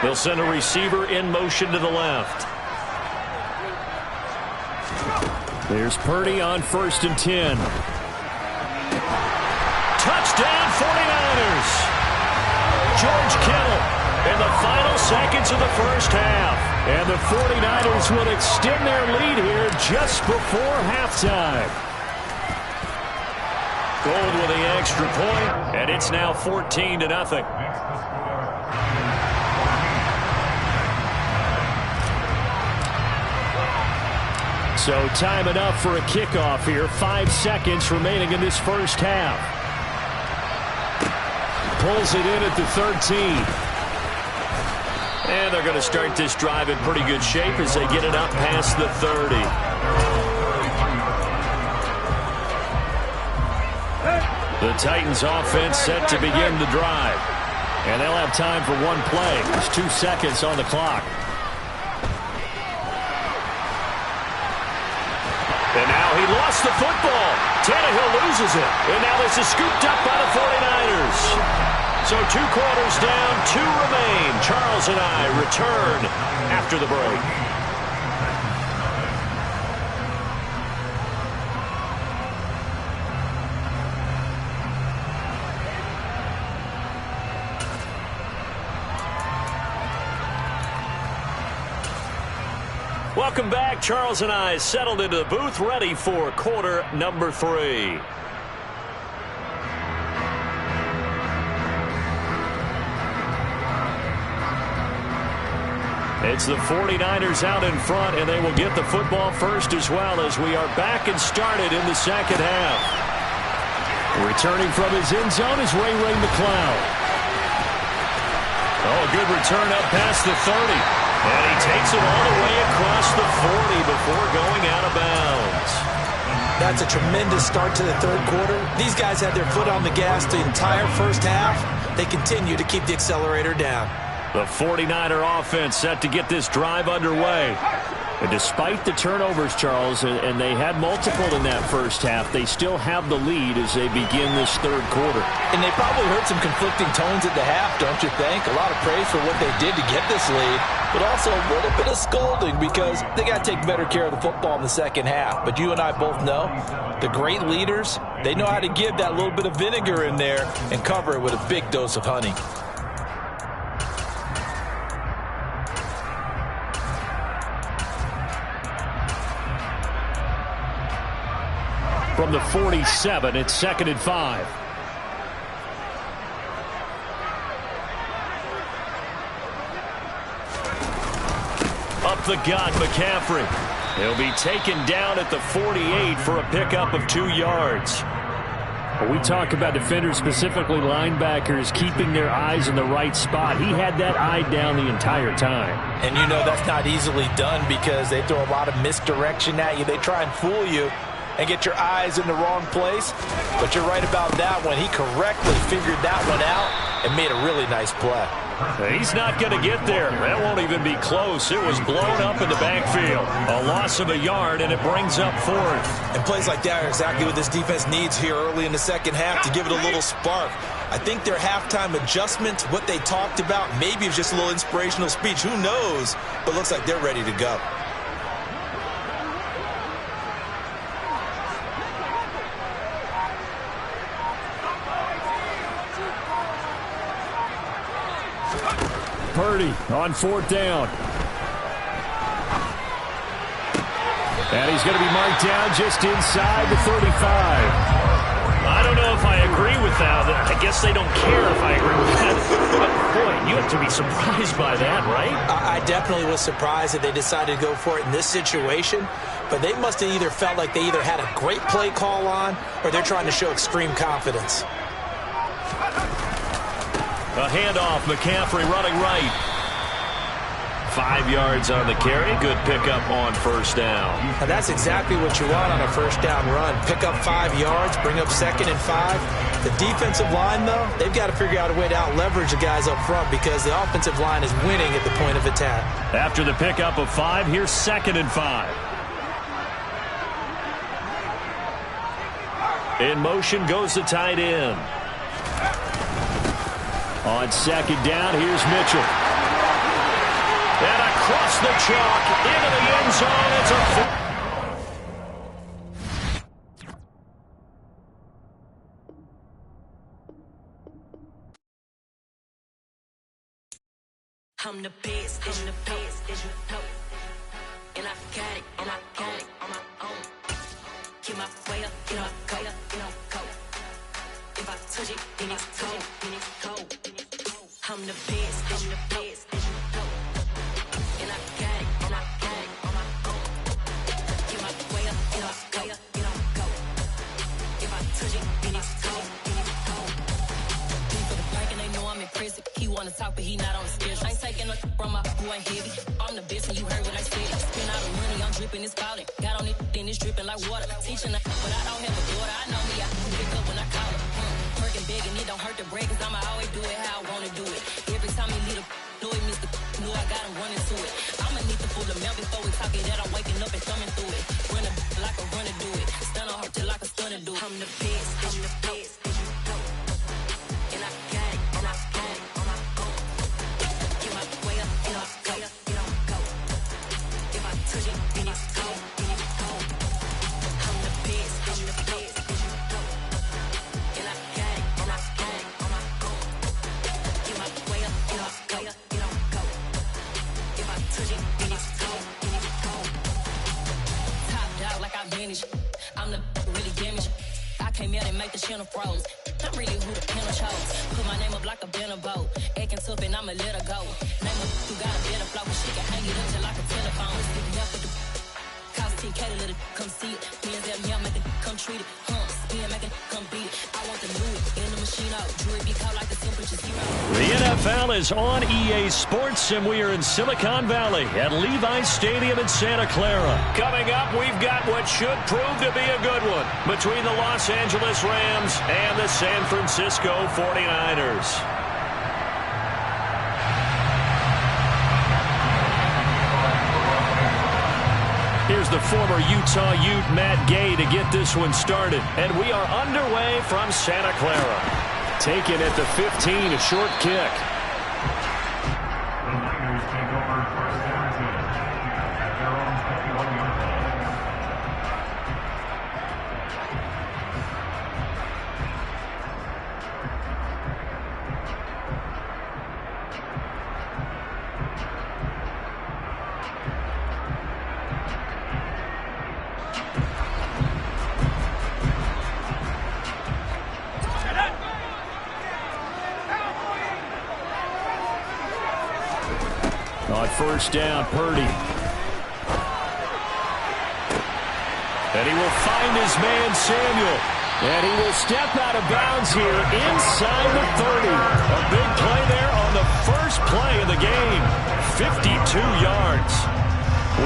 They'll send a receiver in motion to the left. There's Purdy on 1st and 10. Touchdown 49ers. George Kittle in the final seconds of the first half. And the 49ers will extend their lead here just before halftime. Gold with the extra point, and it's now 14-0. So time enough for a kickoff here. 5 seconds remaining in this first half. Pulls it in at the 13. And they're going to start this drive in pretty good shape as they get it up past the 30. The Titans offense set to begin the drive. And they'll have time for one play. There's 2 seconds on the clock. And now he lost the football. Tannehill loses it. And now this is scooped up by the 49ers. So 2 quarters down, 2 remain. Charles and I return after the break. Welcome back. Charles and I settled into the booth, ready for quarter number 3. It's the 49ers out in front, and they will get the football first as well as we are back and started in the second half. Returning from his end zone is Ray McCloud. Oh, good return up past the 30. And he takes it all the way across the 40 before going out of bounds. That's a tremendous start to the third quarter. These guys had their foot on the gas the entire first half. They continue to keep the accelerator down. The 49er offense set to get this drive underway. And despite the turnovers, Charles, and they had multiple in that first half, they still have the lead as they begin this third quarter. And they probably heard some conflicting tones at the half, don't you think? A lot of praise for what they did to get this lead, but also a little bit of scolding because they got to take better care of the football in the second half. But you and I both know the great leaders, they know how to give that little bit of vinegar in there and cover it with a big dose of honey. From the 47, it's 2nd and 5. Up the gut, McCaffrey. He'll be taken down at the 48 for a pickup of 2 yards. When we talk about defenders, specifically linebackers, keeping their eyes in the right spot, he had that eye down the entire time. And you know that's not easily done because they throw a lot of misdirection at you. They try and fool you and get your eyes in the wrong place. But you're right about that one. He correctly figured that one out and made a really nice play. He's not going to get there. That won't even be close. It was blown up in the backfield. A loss of a yard, and it brings up 4th. And plays like that are exactly what this defense needs here early in the second half to give it a little spark. I think their halftime adjustment, what they talked about, maybe it was just a little inspirational speech. Who knows? But looks like they're ready to go. Purdy on 4th down. And he's going to be marked down just inside the 35. I don't know if I agree with that. I guess they don't care if I agree with that. Boy, you have to be surprised by that, right? I definitely was surprised that they decided to go for it in this situation. But they must have either felt like they either had a great play call on or they're trying to show extreme confidence. A handoff, McCaffrey running right. 5 yards on the carry. Good pickup on first down. And that's exactly what you want on a first down run. Pick up 5 yards, bring up 2nd and 5. The defensive line, though, they've got to figure out a way to out-leverage the guys up front because the offensive line is winning at the point of attack. After the pickup of 5, here's 2nd and 5. In motion goes the tight end. On 2nd down, here's Mitchell. And across the chalk, into the end zone. It's a I'm the best, I'm the best, as you know. And I got it, and I got it on my own. Get my way up, get my go, go. If I touch it, then it's cold, then it's cold. I'm the best, I'm the best, as you know. And I got it, and I got it on my own. Get my way up, get my go. If I touch it, then it's cold, then it's cold. People the bank and they know I'm impressive. He wanna talk, but he not on the schedule. I ain't taking nothing from my boy ain't heavy. I'm the best, and you heard what I said. Spend all the money, I'm dripping, it's spouting. Got on it, then it's dripping like water. Teaching, but I don't have a daughter. I know me, I can pick up when I call it. Working big, and it don't hurt to break, cause I'ma always do it how I wanna do it. Every time he lead a know he missed the knew I got him running to it. I'ma need the full amount before we talk it that I'm waking up and thumbing through it. Run a like a runner do it. Stun on her till like a stunner do it. I'm the best, I'm the best, as you know. And I got it, and I got it on my own. Get my way up, get my go. If I touch it, then it's cold, then it's cold. I'm the best, as you know. And I got it, and I got it on my own. Get my way up, get my go. If I touch it, then it's cold, then it's cold. Top dog like I manage. I'm the really damaged. I came out and make the channel froze. I'm really who the panel chose. Put my name up like a banner boat. Acting tough and I'ma let her go. Name her who got a better flow, but she can hang it up till like a telephone. Sticking up with the cost 10K to let it come see it. Hands at me, I make it come treat it. Spin, make it come beat it. I want the new in the machine out. Jewelry be caught like the temperature zero. The NFL is on EA Sports, and we are in Silicon Valley at Levi's Stadium in Santa Clara. Coming up, we've got what should prove to be a good one between the Los Angeles Rams and the San Francisco 49ers. Here's the former Utah Ute, Matt Gay, to get this one started. And we are underway from Santa Clara. Taken at the 15, a short kick. On first down, Purdy. And he will find his man, Samuel. And he will step out of bounds here inside the 30. A big play there on the first play of the game. 52 yards.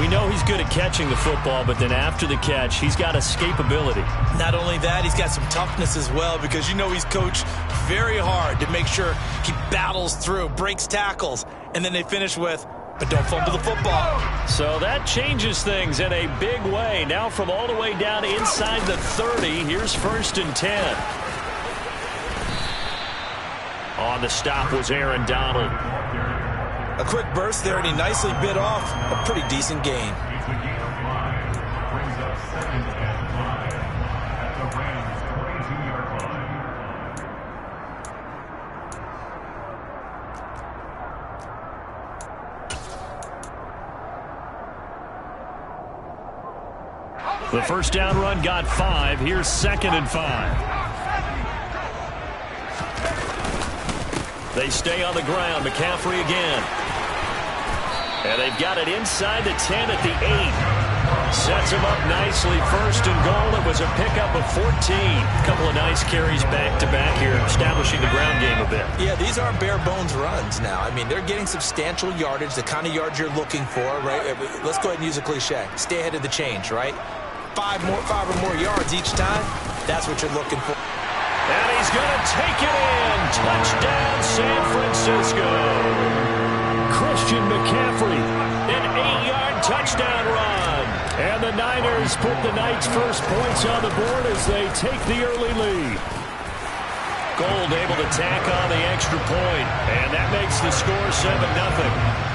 We know he's good at catching the football, but then after the catch, he's got escapability. Not only that, he's got some toughness as well because you know he's coached very hard to make sure he battles through, breaks tackles, and then they finish with, but don't fumble the football. So that changes things in a big way. Now from all the way down inside the 30, here's 1st and 10. On the stop was Aaron Donald. A quick burst there, and he nicely bit off a pretty decent gain. The first down run got 5. Here's 2nd and 5. They stay on the ground. McCaffrey again. And they've got it inside the 10 at the 8. Sets him up nicely. First and goal. It was a pickup of 14. A couple of nice carries back-to-back here, establishing the ground game a bit. Yeah, these aren't bare-bones runs now. I mean, they're getting substantial yardage, the kind of yards you're looking for, right? Let's go ahead and use a cliche. Stay ahead of the change, right? Five or more yards each time, that's what you're looking for. And he's going to take it in. Touchdown, San Francisco. Christian McCaffrey, an 8-yard touchdown run. And the Niners put the Knights' first points on the board as they take the early lead. Gold able to tack on the extra point, and that makes the score 7-0.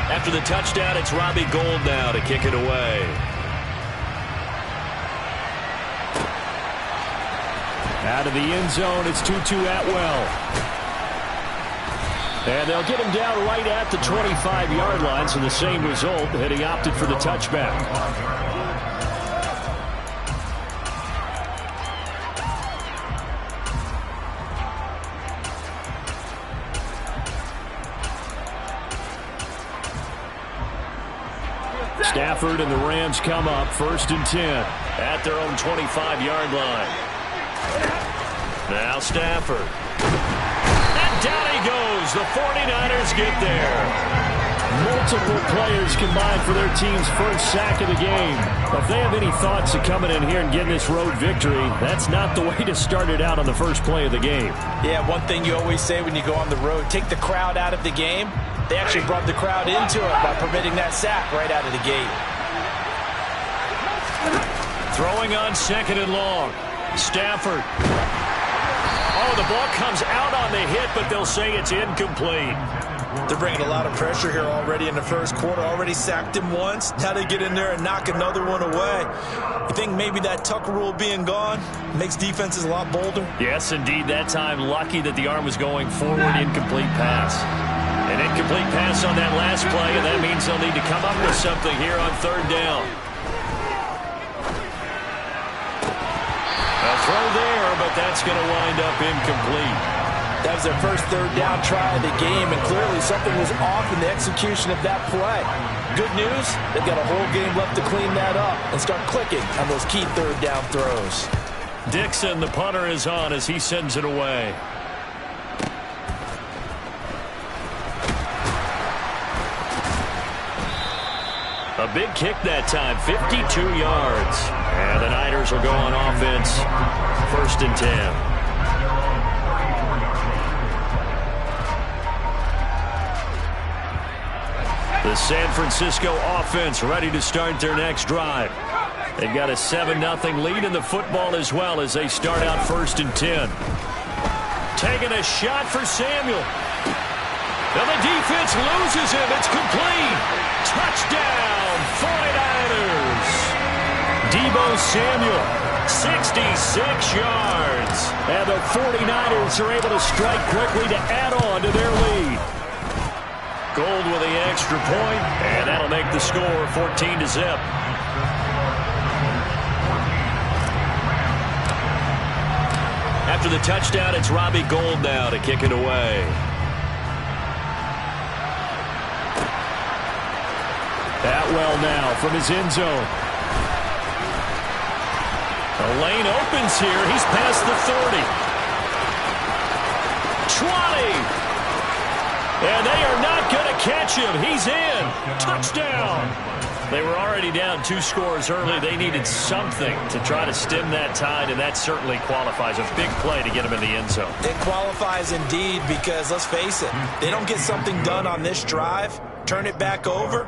After the touchdown, it's Robbie Gould now to kick it away. Out of the end zone, it's Tutu Atwell. And they'll get him down right at the 25-yard line, so the same result, had he opted for the touchback. Stafford and the Rams come up, 1st and 10. At their own 25-yard line. Now Stafford. And down he goes. The 49ers get there. Multiple players combined for their team's first sack of the game. If they have any thoughts of coming in here and getting this road victory, that's not the way to start it out on the first play of the game. Yeah, one thing you always say when you go on the road, take the crowd out of the game. They actually brought the crowd into it by permitting that sack right out of the gate. Throwing on 2nd and long. Stafford. Oh, the ball comes out on the hit, but they'll say it's incomplete. They're bringing a lot of pressure here already in the first quarter. Already sacked him once. Now they get in there and knock another one away. You think maybe that Tucker rule being gone makes defenses a lot bolder? Yes, indeed. That time, lucky that the arm was going forward. Incomplete pass. An incomplete pass on that last play, and that means they'll need to come up with something here on 3rd down. A throw there, but that's going to wind up incomplete. That was their first 3rd down try of the game, and clearly something was off in the execution of that play. Good news, they've got a whole game left to clean that up and start clicking on those key 3rd down throws. Dixon, the punter, is on as he sends it away. A big kick that time, 52 yards. And the Niners will go on offense, 1st and 10. The San Francisco offense ready to start their next drive. They've got a 7-0 lead in the football as well as they start out 1st and 10. Taking a shot for Samuel. Now the defense loses him. It's complete. Touchdown, 49ers. Deebo Samuel, 66 yards. And the 49ers are able to strike quickly to add on to their lead. Gold with the extra point, and that'll make the score 14-0. After the touchdown, it's Robbie Gould now to kick it away. Atwell now from his end zone. The lane opens here. He's past the 30. 20. And they are not going to catch him. He's in. Touchdown. They were already down 2 scores early. They needed something to try to stem that tide, and that certainly qualifies. A big play to get him in the end zone. It qualifies indeed because, let's face it, they don't get something done on this drive, turn it back over,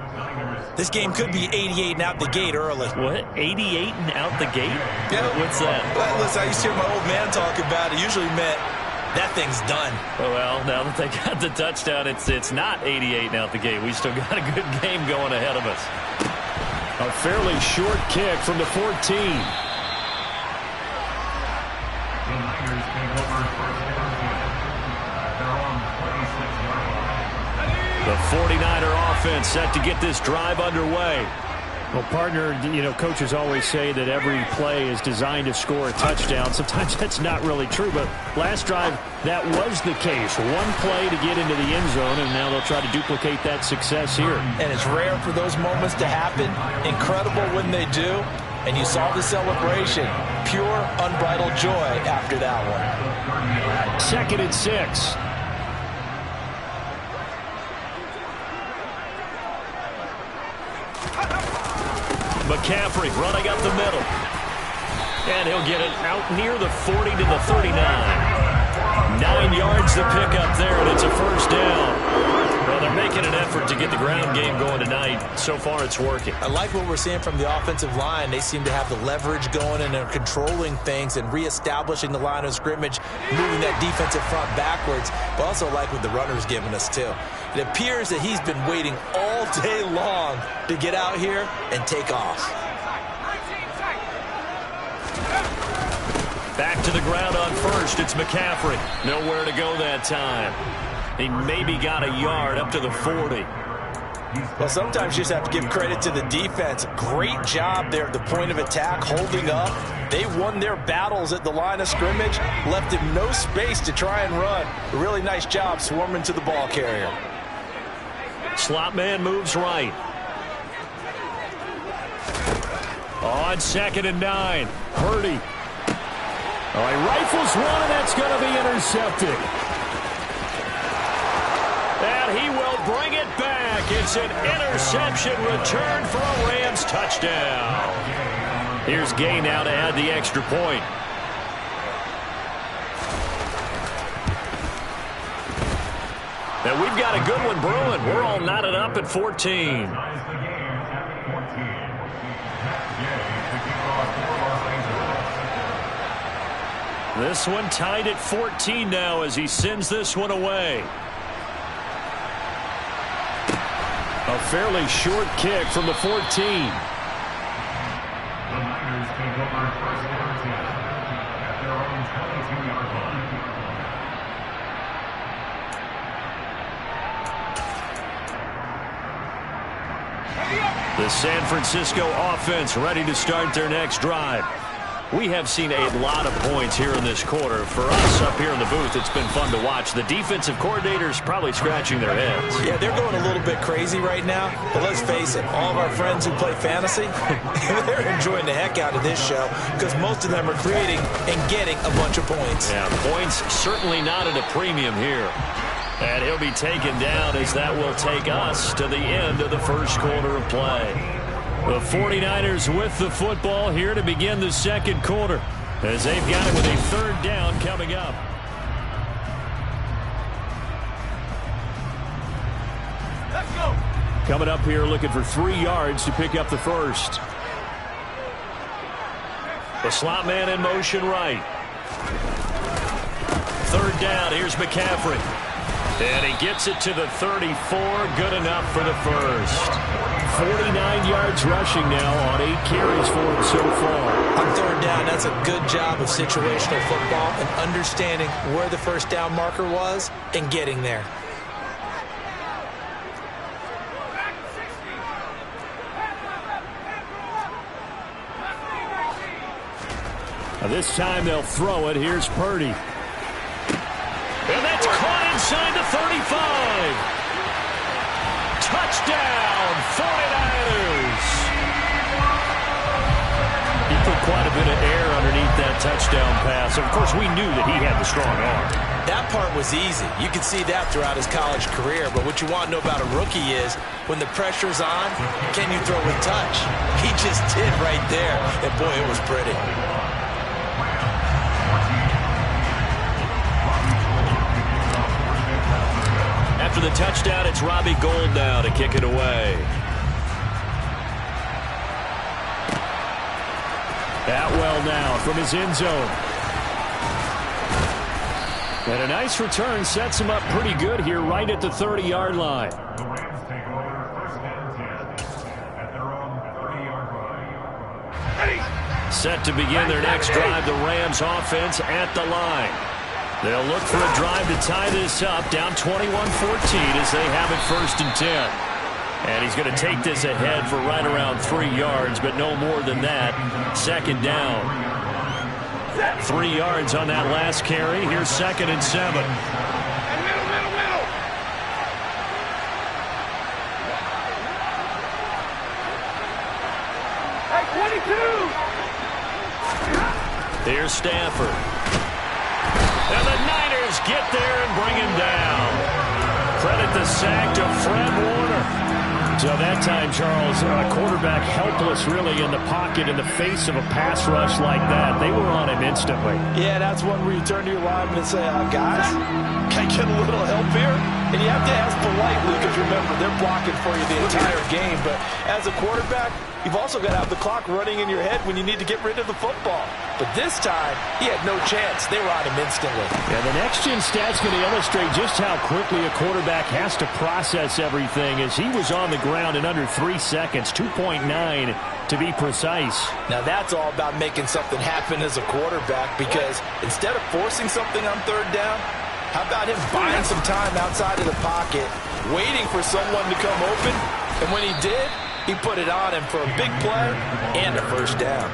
this game could be 88 and out the gate early. What? 88 and out the gate? Yeah. What's that? Well, listen, I used to hear my old man talk about it. Usually meant that thing's done. Well, now that they got the touchdown, it's not 88 and out the gate. We still got a good game going ahead of us. A fairly short kick from the 14. The 49er offense set to get this drive underway. Well, partner, coaches always say that every play is designed to score a touchdown. Sometimes that's not really true, but last drive, that was the case. One play to get into the end zone, and now they'll try to duplicate that success here. And it's rare for those moments to happen. Incredible when they do. And you saw the celebration. Pure, unbridled joy after that one. 2nd and 6. McCaffrey running up the middle. And he'll get it out near the 40 to the 39. 9 yards to pick up there, and it's a first down. Well, they're making an effort to get the ground game going tonight. So far, it's working. I like what we're seeing from the offensive line. They seem to have the leverage going, and they're controlling things and reestablishing the line of scrimmage, moving that defensive front backwards. But also like what the runner's giving us, too. It appears that he's been waiting all day long to get out here and take off. Back to the ground on first. It's McCaffrey. Nowhere to go that time. He maybe got a yard up to the 40. Well, sometimes you just have to give credit to the defense. Great job there at the point of attack, holding up. They won their battles at the line of scrimmage, left him no space to try and run. A really nice job swarming to the ball carrier. Slot man moves right. On 2nd and 9. Purdy. Oh, he rifles one, and that's going to be intercepted. And he will bring it back. It's an interception return for a Rams touchdown. Here's Gay now to add the extra point. And we've got a good one brewing. We're all knotted up at 14. This one tied at 14 now as he sends this one away. A fairly short kick from the 14. The San Francisco offense ready to start their next drive. We have seen a lot of points here in this quarter. For us up here in the booth, it's been fun to watch. The defensive coordinators probably scratching their heads. Yeah, they're going a little bit crazy right now. But let's face it, all of our friends who play fantasy, they're enjoying the heck out of this show because most of them are creating and getting a bunch of points. Yeah, points certainly not at a premium here. And he'll be taken down as that will take us to the end of the first quarter of play. The 49ers with the football here to begin the second quarter as they've got it with a 3rd down coming up. Let's go. Coming up here looking for 3 yards to pick up the first. The slot man in motion right. 3rd down. Here's McCaffrey. And he gets it to the 34. Good enough for the first. 49 yards rushing now on 8 carries for him so far. On 3rd down, that's a good job of situational football and understanding where the first down marker was and getting there. Now this time they'll throw it. Here's Purdy. And that's caught inside the 35. Touchdown, 49ers. He put quite a bit of air underneath that touchdown pass. Of course, we knew that he had the strong arm. That part was easy. You could see that throughout his college career. But what you want to know about a rookie is when the pressure's on, can you throw with touch? He just did right there. And, boy, it was pretty. After the touchdown, it's Robbie Gould now to kick it away. Atwell now from his end zone. And a nice return sets him up pretty good here right at the 30-yard line. Set to begin their next drive, the Rams offense at the line. They'll look for a drive to tie this up, down 21-14 as they have it 1st and 10. And he's going to take this ahead for right around 3 yards, but no more than that. Second down. 3 yards on that last carry. Here's 2nd and 7. Here's Stafford. And the Niners get there and bring him down. Credit the sack to Fred Warner. So that time, Charles, quarterback helpless really in the pocket in the face of a pass rush like that. They were on him instantly. Yeah, that's one where you turn to your lineman and say, guys, can I get a little help here? And you have to ask politely because, remember, they're blocking for you the entire game. But as a quarterback, you've also got to have the clock running in your head when you need to get rid of the football. But this time, he had no chance. They were on him instantly. And the next-gen stat's going to illustrate just how quickly a quarterback has to process everything as he was on the ground in under 3 seconds, 2.9 to be precise. Now, that's all about making something happen as a quarterback because instead of forcing something on 3rd down, how about him buying some time outside of the pocket, waiting for someone to come open, and when he did, he put it on him for a big play and a 1st down.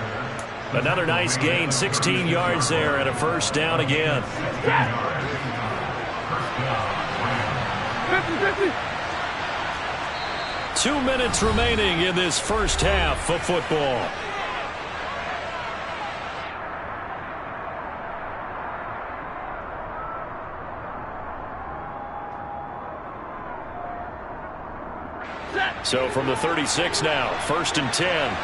Another nice gain, 16 yards there and a 1st down again. 2 minutes remaining in this first half of football. So from the 36 now, 1st and 10.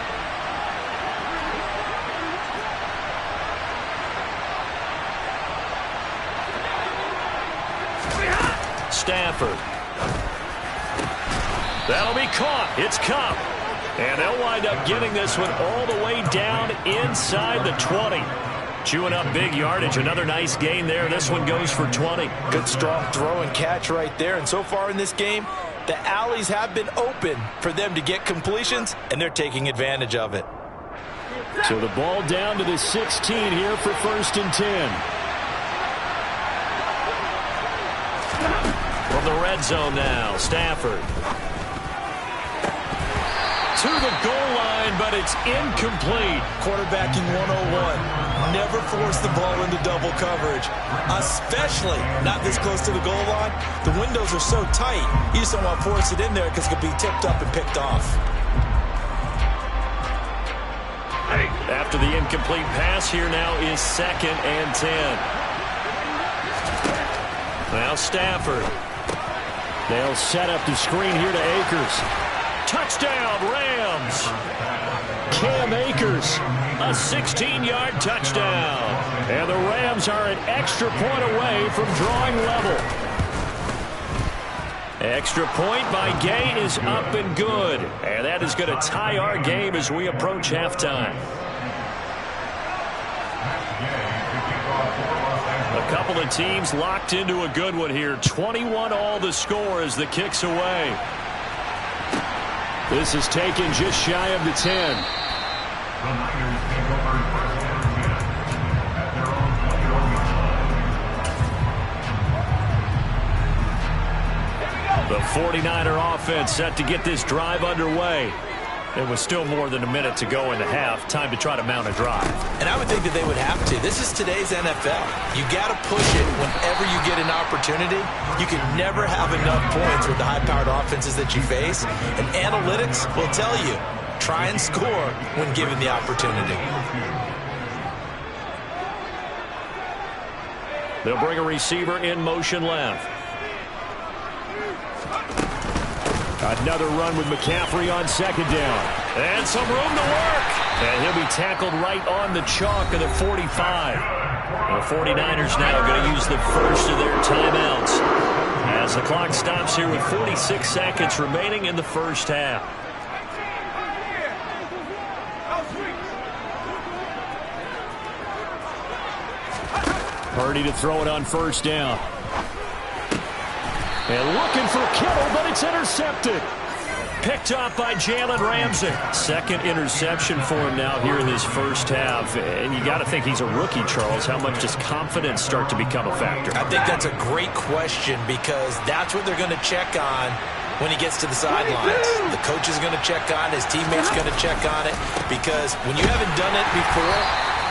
Stafford. That'll be caught. It's Kupp. And they'll wind up getting this one all the way down inside the 20. Chewing up big yardage. Another nice gain there. This one goes for 20. Good strong throw and catch right there. And so far in this game, the alleys have been open for them to get completions, and they're taking advantage of it. So the ball down to the 16 here for 1st and 10. From the red zone now, Stafford. To the goal line, but it's incomplete. Quarterbacking 101. Never force the ball into double coverage, especially not this close to the goal line. The windows are so tight, you just don't want to force it in there because it could be tipped up and picked off. After the incomplete pass, here now is 2nd and 10. Now Stafford. They'll set up the screen here to Akers. Touchdown, Rams. Cam Akers, a 16-yard touchdown. And the Rams are an extra point away from drawing level. Extra point by Gay is up and good. And that is going to tie our game as we approach halftime. A couple of teams locked into a good one here. 21-all the score as the kick's away. This is taken just shy of the 10. The 49er offense set to get this drive underway. There was still more than a minute to go in the half. Time to try to mount a drive. And I would think that they would have to. This is today's NFL. You got to push it whenever you get an opportunity. You can never have enough points with the high-powered offenses that you face. And analytics will tell you, try and score when given the opportunity. They'll bring a receiver in motion left. Another run with McCaffrey on 2nd down. And some room to work. And he'll be tackled right on the chalk of the 45. The 49ers now going to use the first of their timeouts as the clock stops here with 46 seconds remaining in the first half. Purdy to throw it on 1st down. And looking for Kittle, but it's intercepted. Picked up by Jalen Ramsey. 2nd interception for him now here in this first half. And you got to think he's a rookie, Charles. How much does confidence start to become a factor? I think that's a great question because that's what they're going to check on when he gets to the sidelines. The coach is going to check on it. His teammates going to check on it. Because when you haven't done it before,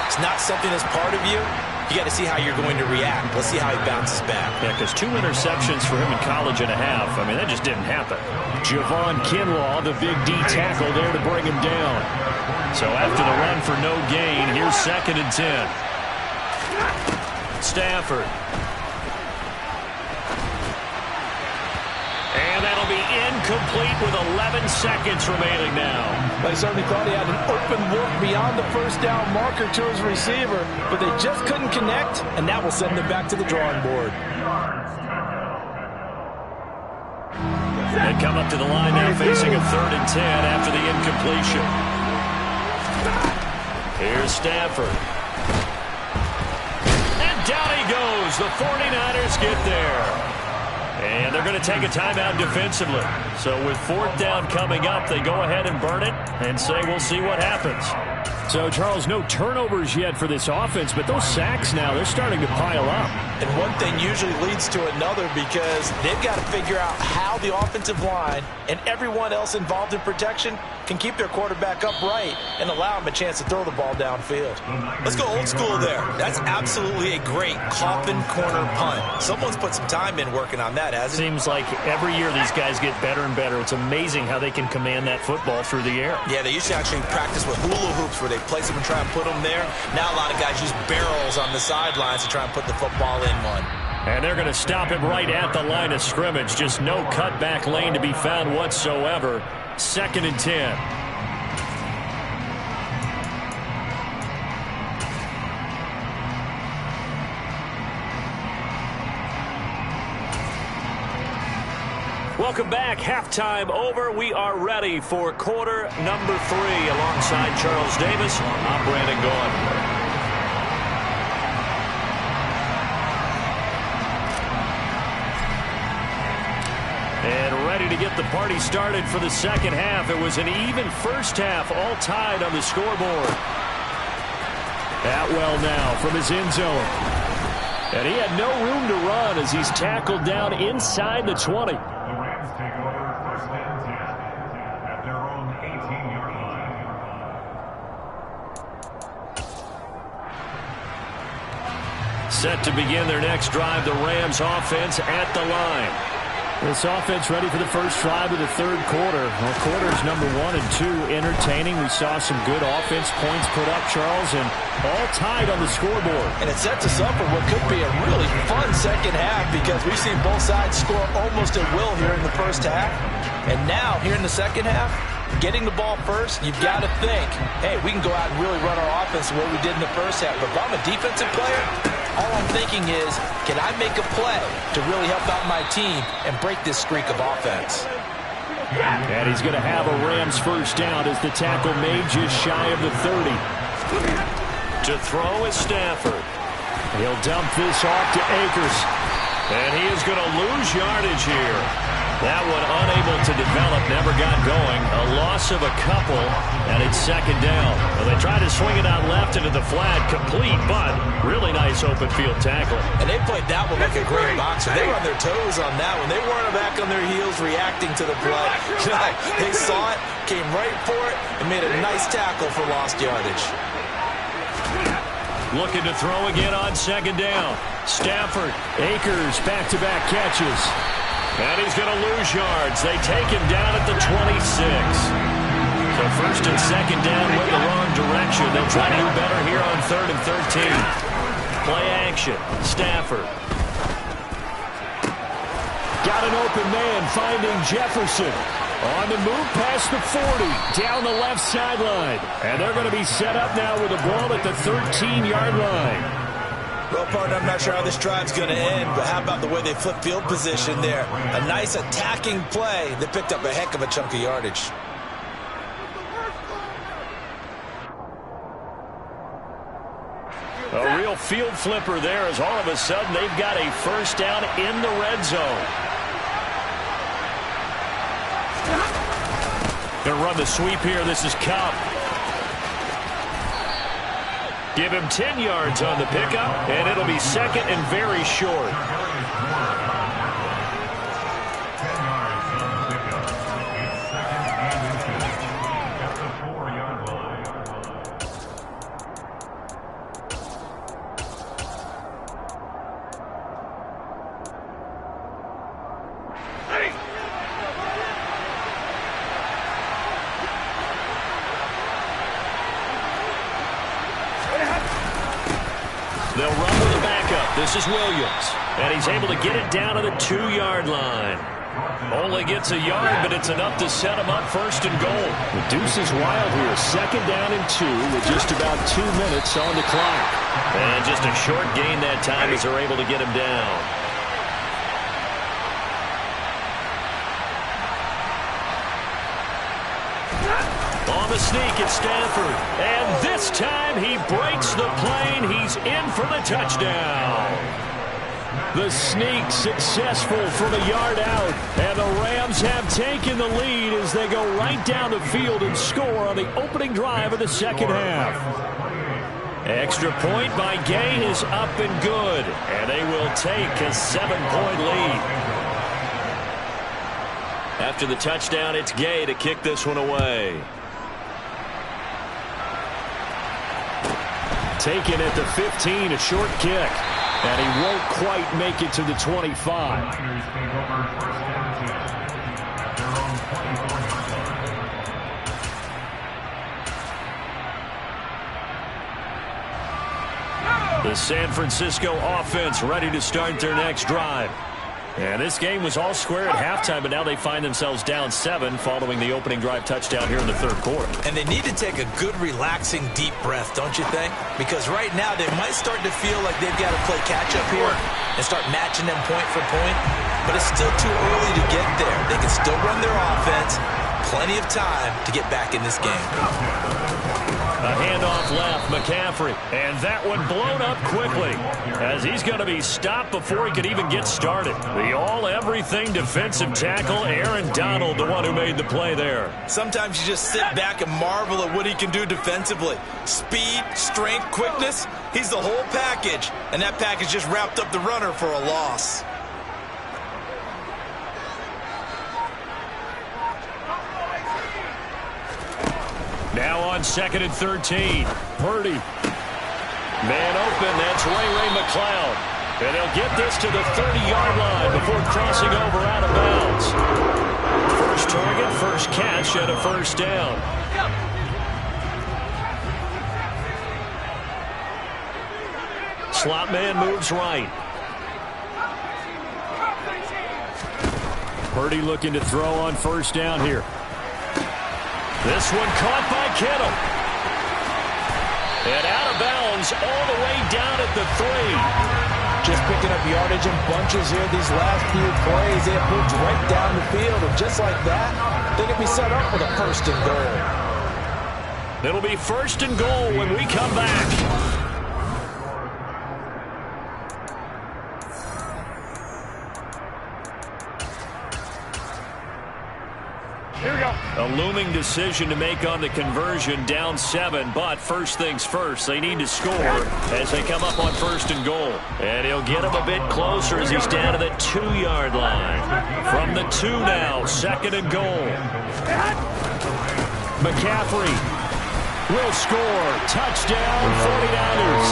it's not something that's part of you. You got to see how you're going to react. Let's see how he bounces back. Yeah, because 2 interceptions for him in college and a half. I mean, that just didn't happen. Javon Kinlaw, the big D tackle there to bring him down. So after the run for no gain, here's 2nd and 10. Stafford. And that'll be incomplete with 11 seconds remaining now. They certainly thought he had an open look beyond the first down marker to his receiver, but they just couldn't connect, and that will send them back to the drawing board. They come up to the line now facing a 3rd and 10 after the incompletion. Here's Stafford. And down he goes. The 49ers get there. And they're going to take a timeout defensively. So with 4th down coming up, they go ahead and burn it and say we'll see what happens. So, Charles, no turnovers yet for this offense, but those sacks now, they're starting to pile up. And one thing usually leads to another because they've got to figure out how the offensive line and everyone else involved in protection can keep their quarterback upright and allow him a chance to throw the ball downfield. Let's go old school there. That's absolutely a great coffin corner punt. Someone's put some time in working on that, hasn't it? Seems like every year these guys get better and better. It's amazing how they can command that football through the air. Yeah, they used to actually practice with hula hoops where they place them and try and put them there. Now a lot of guys use barrels on the sidelines to try and put the football in one. And they're going to stop him right at the line of scrimmage. Just no cutback lane to be found whatsoever. 2nd and 10. Welcome back. Halftime over. We are ready for quarter number 3. Alongside Charles Davis, I'm Brandon Gaudin. And ready to get the party started for the second half. It was an even first half, all tied on the scoreboard. Atwell now from his end zone. And he had no room to run as he's tackled down inside the 20. Set to begin their next drive, the Rams offense at the line. This offense ready for the first drive of the 3rd quarter. Well, quarters number 1 and 2 entertaining. We saw some good offense points put up, Charles, and all tied on the scoreboard. And it sets us up for what could be a really fun second half because we've seen both sides score almost at will here in the first half. And now, here in the second half, getting the ball first, you've got to think, hey, we can go out and really run our offense the way we did in the first half. But if I'm a defensive player, all I'm thinking is, can I make a play to really help out my team and break this streak of offense? And he's going to have a Rams first down as the tackle made just shy of the 30. To throw is Stafford. He'll dump this off to Akers. And he is going to lose yardage here. That one unable to develop, never got going. A loss of a couple, and it's 2nd down. Well, they tried to swing it out left into the flat, complete, but really nice open field tackle. And they played that one like a great boxer. They were on their toes on that one. They weren't back on their heels reacting to the play. They saw it, came right for it, and made a nice tackle for lost yardage. Looking to throw again on 2nd down. Stafford, Akers, back-to-back catches. And he's going to lose yards. They take him down at the 26. So 1st and 2nd down went the wrong direction. They'll try to do better here on 3rd and 13. Play action. Stafford. Got an open man finding Jefferson. On the move past the 40. Down the left sideline. And they're going to be set up now with a ball at the 13-yard line. Well, partner, I'm not sure how this drive's going to end, but how about the way they flip field position there? A nice attacking play that picked up a heck of a chunk of yardage. A real field flipper there as all of a sudden they've got a first down in the red zone. Going to run the sweep here. This is Kupp. Give him 10 yards on the pickup, and it'll be 2nd and very short. They'll run with the backup. This is Williams. And he's able to get it down to the 2-yard line. Only gets a yard, but it's enough to set him up first and goal. The deuce is wild here. 2nd down and 2 with just about 2 minutes on the clock. And just a short gain that time as they're able to get him down. On the sneak, it's Stafford. And this time he breaks the plane. He's in for the touchdown. The sneak successful from a yard out. And the Rams have taken the lead as they go right down the field and score on the opening drive of the second half. Extra point by Gay is up and good. And they will take a 7-point lead. After the touchdown, it's Gay to kick this one away. Taken at the 15, a short kick. And he won't quite make it to the 25. The San Francisco offense ready to start their next drive. And this game was all square at halftime, but now they find themselves down 7 following the opening drive touchdown here in the third quarter. And they need to take a good, relaxing, deep breath, don't you think? Because right now they might start to feel like they've got to play catch-up here and start matching them point for point. But it's still too early to get there. They can still run their offense. Plenty of time to get back in this game. A handoff left, McCaffrey. And that one blown up quickly as he's going to be stopped before he could even get started. The all-everything defensive tackle, Aaron Donald, the one who made the play there. Sometimes you just sit back and marvel at what he can do defensively. Speed, strength, quickness, he's the whole package. And that package just wrapped up the runner for a loss. Now on 2nd and 13. Purdy. Man open, that's Ray McCloud. And they'll get this to the 30-yard line before crossing over out of bounds. First target, first catch, and a first down. Slot man moves right. Purdy looking to throw on first down here. This one caught by Kittle. And out of bounds all the way down at the 3. Just picking up yardage in bunches here these last few plays. They have moved right down the field. And just like that, they can be set up for the first and goal. It'll be first and goal when we come back. A looming decision to make on the conversion, down 7, but first things first, they need to score as they come up on first and goal. And he'll get him a bit closer as he's down to the 2-yard line. From the 2 now, 2nd and goal. McCaffrey will score. Touchdown, 49ers.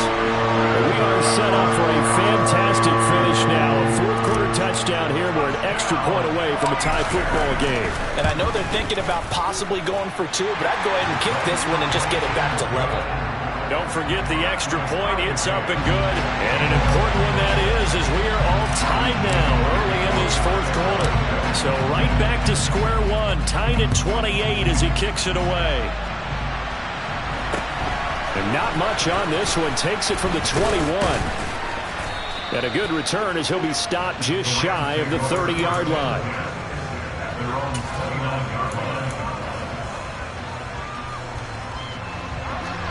We are set up for a fantastic finish now. A fourth-quarter touchdown here. We're an extra point away from a tie football game. And I know they're thinking about possibly going for 2, but I'd go ahead and kick this one and just get it back to level. Don't forget the extra point. It's up and good. And an important one that is, as we are all tied now early in this fourth quarter. So right back to square one, tied at 28 as he kicks it away. And not much on this one. Takes it from the 21. And a good return as he'll be stopped just shy of the 30-yard line.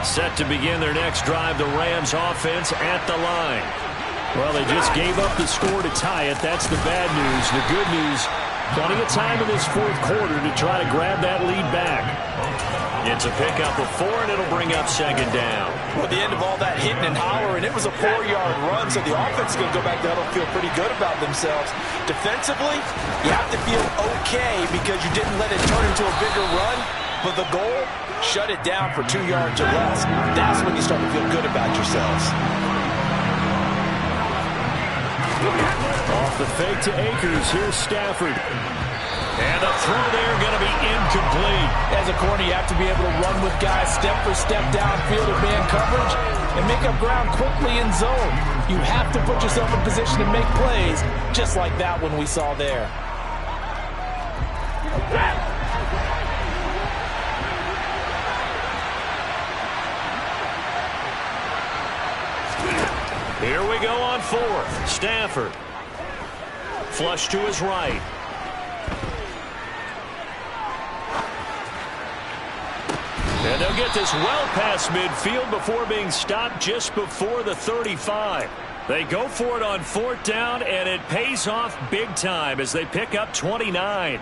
Set to begin their next drive, the Rams offense at the line. Well, they just gave up the score to tie it. That's the bad news. The good news, plenty of time in this fourth quarter to try to grab that lead back. It's a pickup of 4, and it'll bring up 2nd down. Well, at the end of all that hitting and hollering, it was a 4-yard run, so the offense is going to go back there and feel pretty good about themselves. Defensively, you have to feel okay because you didn't let it turn into a bigger run, but the goal, shut it down for 2 yards or less. That's when you start to feel good about yourselves. Off the fake to Akers, here's Stafford. And the throw there going to be incomplete. As a corner, you have to be able to run with guys step for step downfield in man coverage. and make up ground quickly in zone. You have to put yourself in position to make plays, just like that one we saw there. Here we go on fourth. Stafford. Flush to his right. And they'll get this well past midfield before being stopped just before the 35. They go for it on fourth down, and it pays off big time as they pick up 29.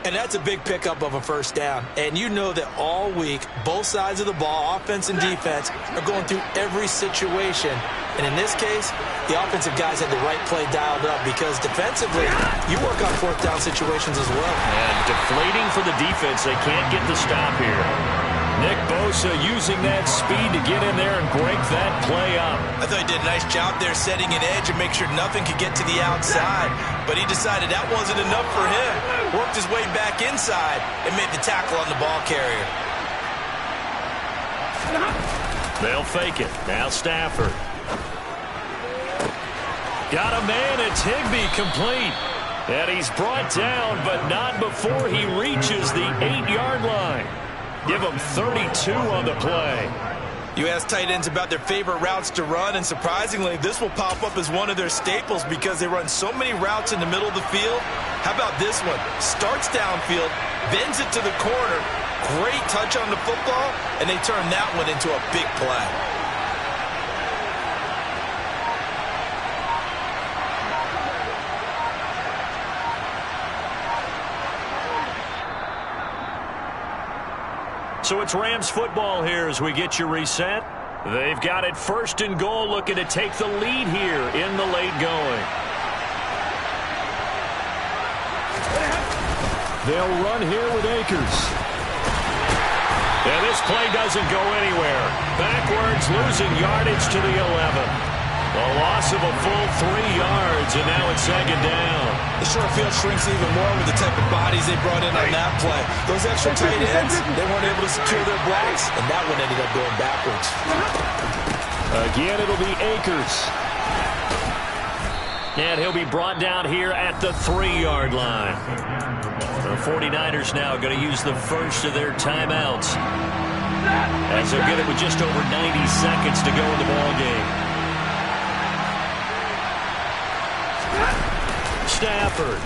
And that's a big pickup of a first down. And you know that all week, both sides of the ball, offense and defense, are going through every situation. And in this case, the offensive guys had the right play dialed up because defensively, you work on fourth down situations as well. And deflating for the defense. They can't get the stop here. Nick Bosa using that speed to get in there and break that play up. I thought he did a nice job there setting an edge and make sure nothing could get to the outside. But he decided that wasn't enough for him. Worked his way back inside and made the tackle on the ball carrier. They'll fake it. Now Stafford. Got a man. It's Higbee complete. And he's brought down, but not before he reaches the 8-yard line. Give them 32 on the play. You ask tight ends about their favorite routes to run, and surprisingly, this will pop up as one of their staples because they run so many routes in the middle of the field. How about this one? Starts downfield, bends it to the corner, great touch on the football, and they turn that one into a big play. So it's Rams football here as we get you reset. They've got it first and goal, looking to take the lead here in the late going. They'll run here with Akers. And this play doesn't go anywhere. Backwards, losing yardage to the 11. A loss of a full 3 yards, and now it's second down. The short field shrinks even more with the type of bodies they brought in on that play. Those extra tight ends, they weren't able to secure their blocks, and that one ended up going backwards. Again, it'll be Akers. And he'll be brought down here at the 3-yard line. The 49ers now going to use the first of their timeouts, as they'll get it with just over 90 seconds to go in the ballgame. Stafford.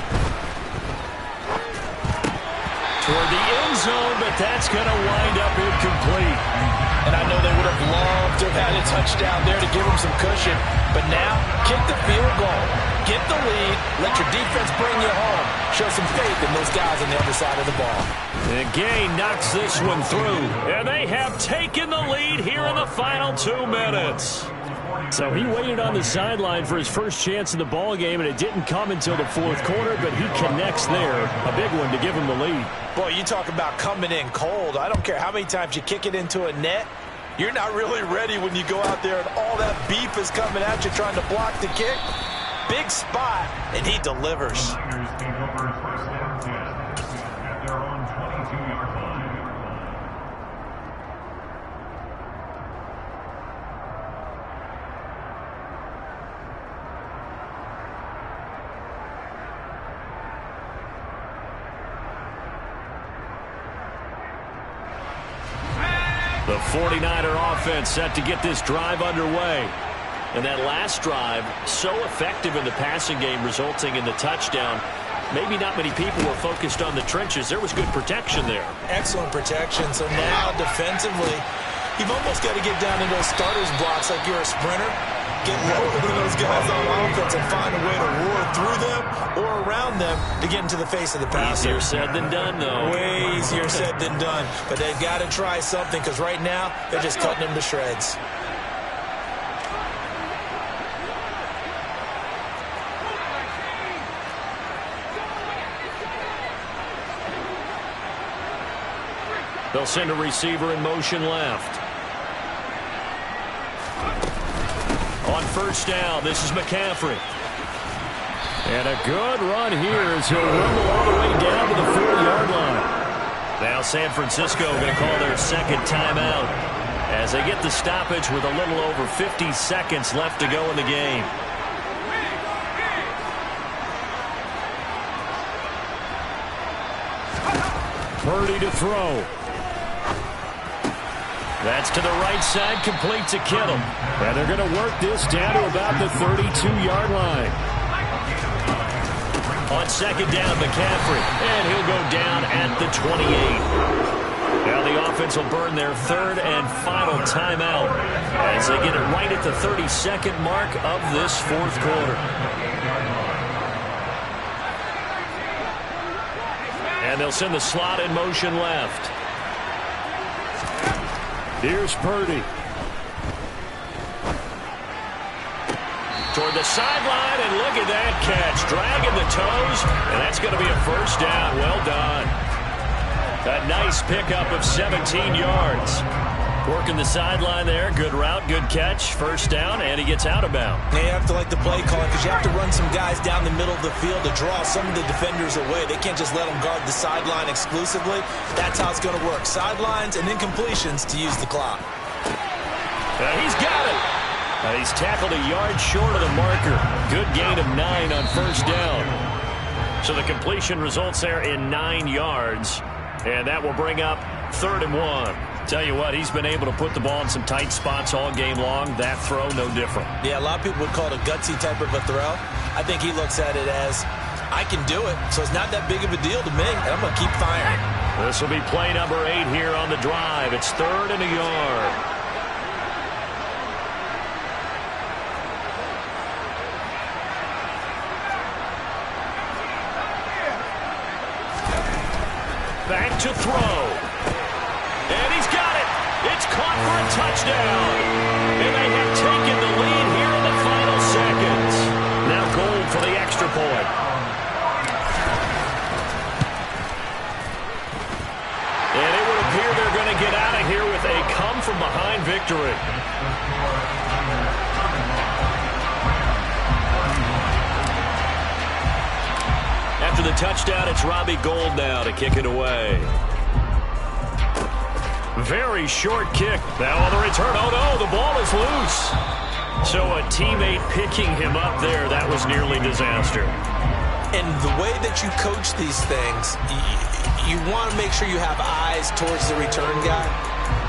Toward the end zone, but that's going to wind up incomplete. And I know they would have loved to have had a touchdown there to give them some cushion. But now, kick the field goal. Get the lead. Let your defense bring you home. Show some faith in those guys on the other side of the ball. And Gay knocks this one through. And they have taken the lead here in the final 2 minutes. So he waited on the sideline for his first chance in the ball game, and it didn't come until the fourth quarter, but he connects there. A big one to give him the lead. Boy, you talk about coming in cold. I don't care how many times you kick it into a net. You're not really ready when you go out there and all that beef is coming at you trying to block the kick. Big spot, and he delivers. The 49er offense set to get this drive underway. And that last drive, so effective in the passing game, resulting in the touchdown. Maybe not many people were focused on the trenches. There was good protection there. Excellent protection. So now, defensively, you've almost got to get down in those starters blocks like you're a sprinter. Get lower than those guys on offense and find a way to roar through them or around them to get into the face of the passer. Easier said than done, though. Way easier said than done. But they've got to try something because right now they're just cutting them to shreds. They'll send a receiver in motion left. On first down, this is McCaffrey. And a good run here as he'll rumble all the way down to the 4-yard line. Now San Francisco going to call their second timeout. as they get the stoppage with a little over 50 seconds left to go in the game. Purdy to throw. That's to the right side, complete to Kittle. And they're going to work this down to about the 32-yard line. On second down, McCaffrey, and he'll go down at the 28. Now the offense will burn their third and final timeout as they get it right at the 32nd mark of this fourth quarter. And they'll send the slot in motion left. Here's Purdy. Toward the sideline, and look at that catch. Dragging the toes, and that's going to be a first down. Well done. A nice pickup of 17 yards. Working the sideline there. Good route, good catch. First down, and he gets out of bounds. Now you have to like the play call because you have to run some guys down the middle of the field to draw some of the defenders away. They can't just let them guard the sideline exclusively. That's how it's going to work. Sidelines and then completions to use the clock. He's got it. He's tackled a yard short of the marker. Good gain of 9 on first down. So the completion results there in 9 yards. And that will bring up 3rd and 1. Tell you what, he's been able to put the ball in some tight spots all game long. That throw, no different. Yeah, a lot of people would call it a gutsy type of a throw. I think he looks at it as, I can do it, so it's not that big of a deal to me, and I'm going to keep firing. This will be play number 8 here on the drive. It's 3rd and a yard. Back to throw. And he's got it. It's caught for a touchdown. And they have taken the lead here in the final seconds. Now Gold for the extra point. And it would appear they're going to get out of here with a come-from-behind victory. After the touchdown, it's Robbie Gould now to kick it away. Very short kick. Now on the return. Oh, no, the ball is loose. So a teammate picking him up there, that was nearly disaster. And the way that you coach these things, you want to make sure you have eyes towards the return guy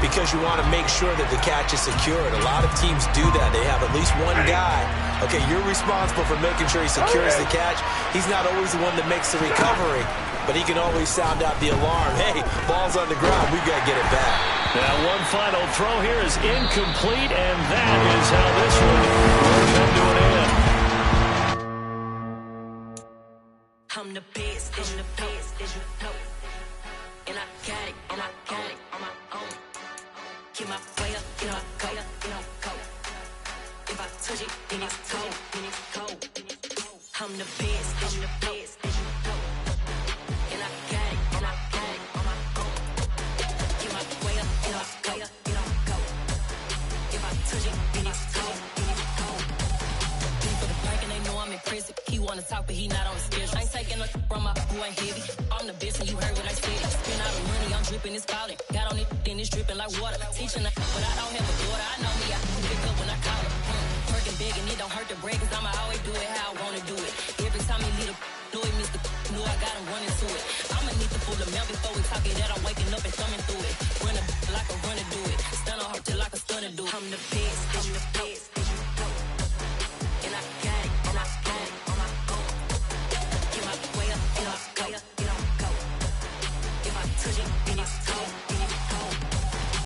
because you want to make sure that the catch is secured. A lot of teams do that. They have at least one guy. Okay, you're responsible for making sure he secures the catch. He's not always the one that makes the recovery, but he can always sound out the alarm. Hey, ball's on the ground. We've got to get it back. Now one final throw here is incomplete, and that is how this one will come to an end. I'm the best, I'm the best, as you know. And I got it, and I got it on my own. Get my way up, get my go, get my go. If I touch it, then it's cold, then it's cold. I'm the best, I'm the best, as you know. And I got it, and I got it on my own. Get my way up, get my go, get my go. If I touch it, then it's cold, then it's cold. For the break and they know I'm in prison. He wanna talk, but he not on the schedule. I ain't taking no from my boy heavy. I'm the best, and you heard what I said. Spend all the money, I'm dripping, it's falling. Got on it, then it's dripping like water. Teaching, but I don't have a daughter. I know me, I can pick up when I call her. Working big, and it don't hurt to break, cause I'ma always do it how I wanna do it.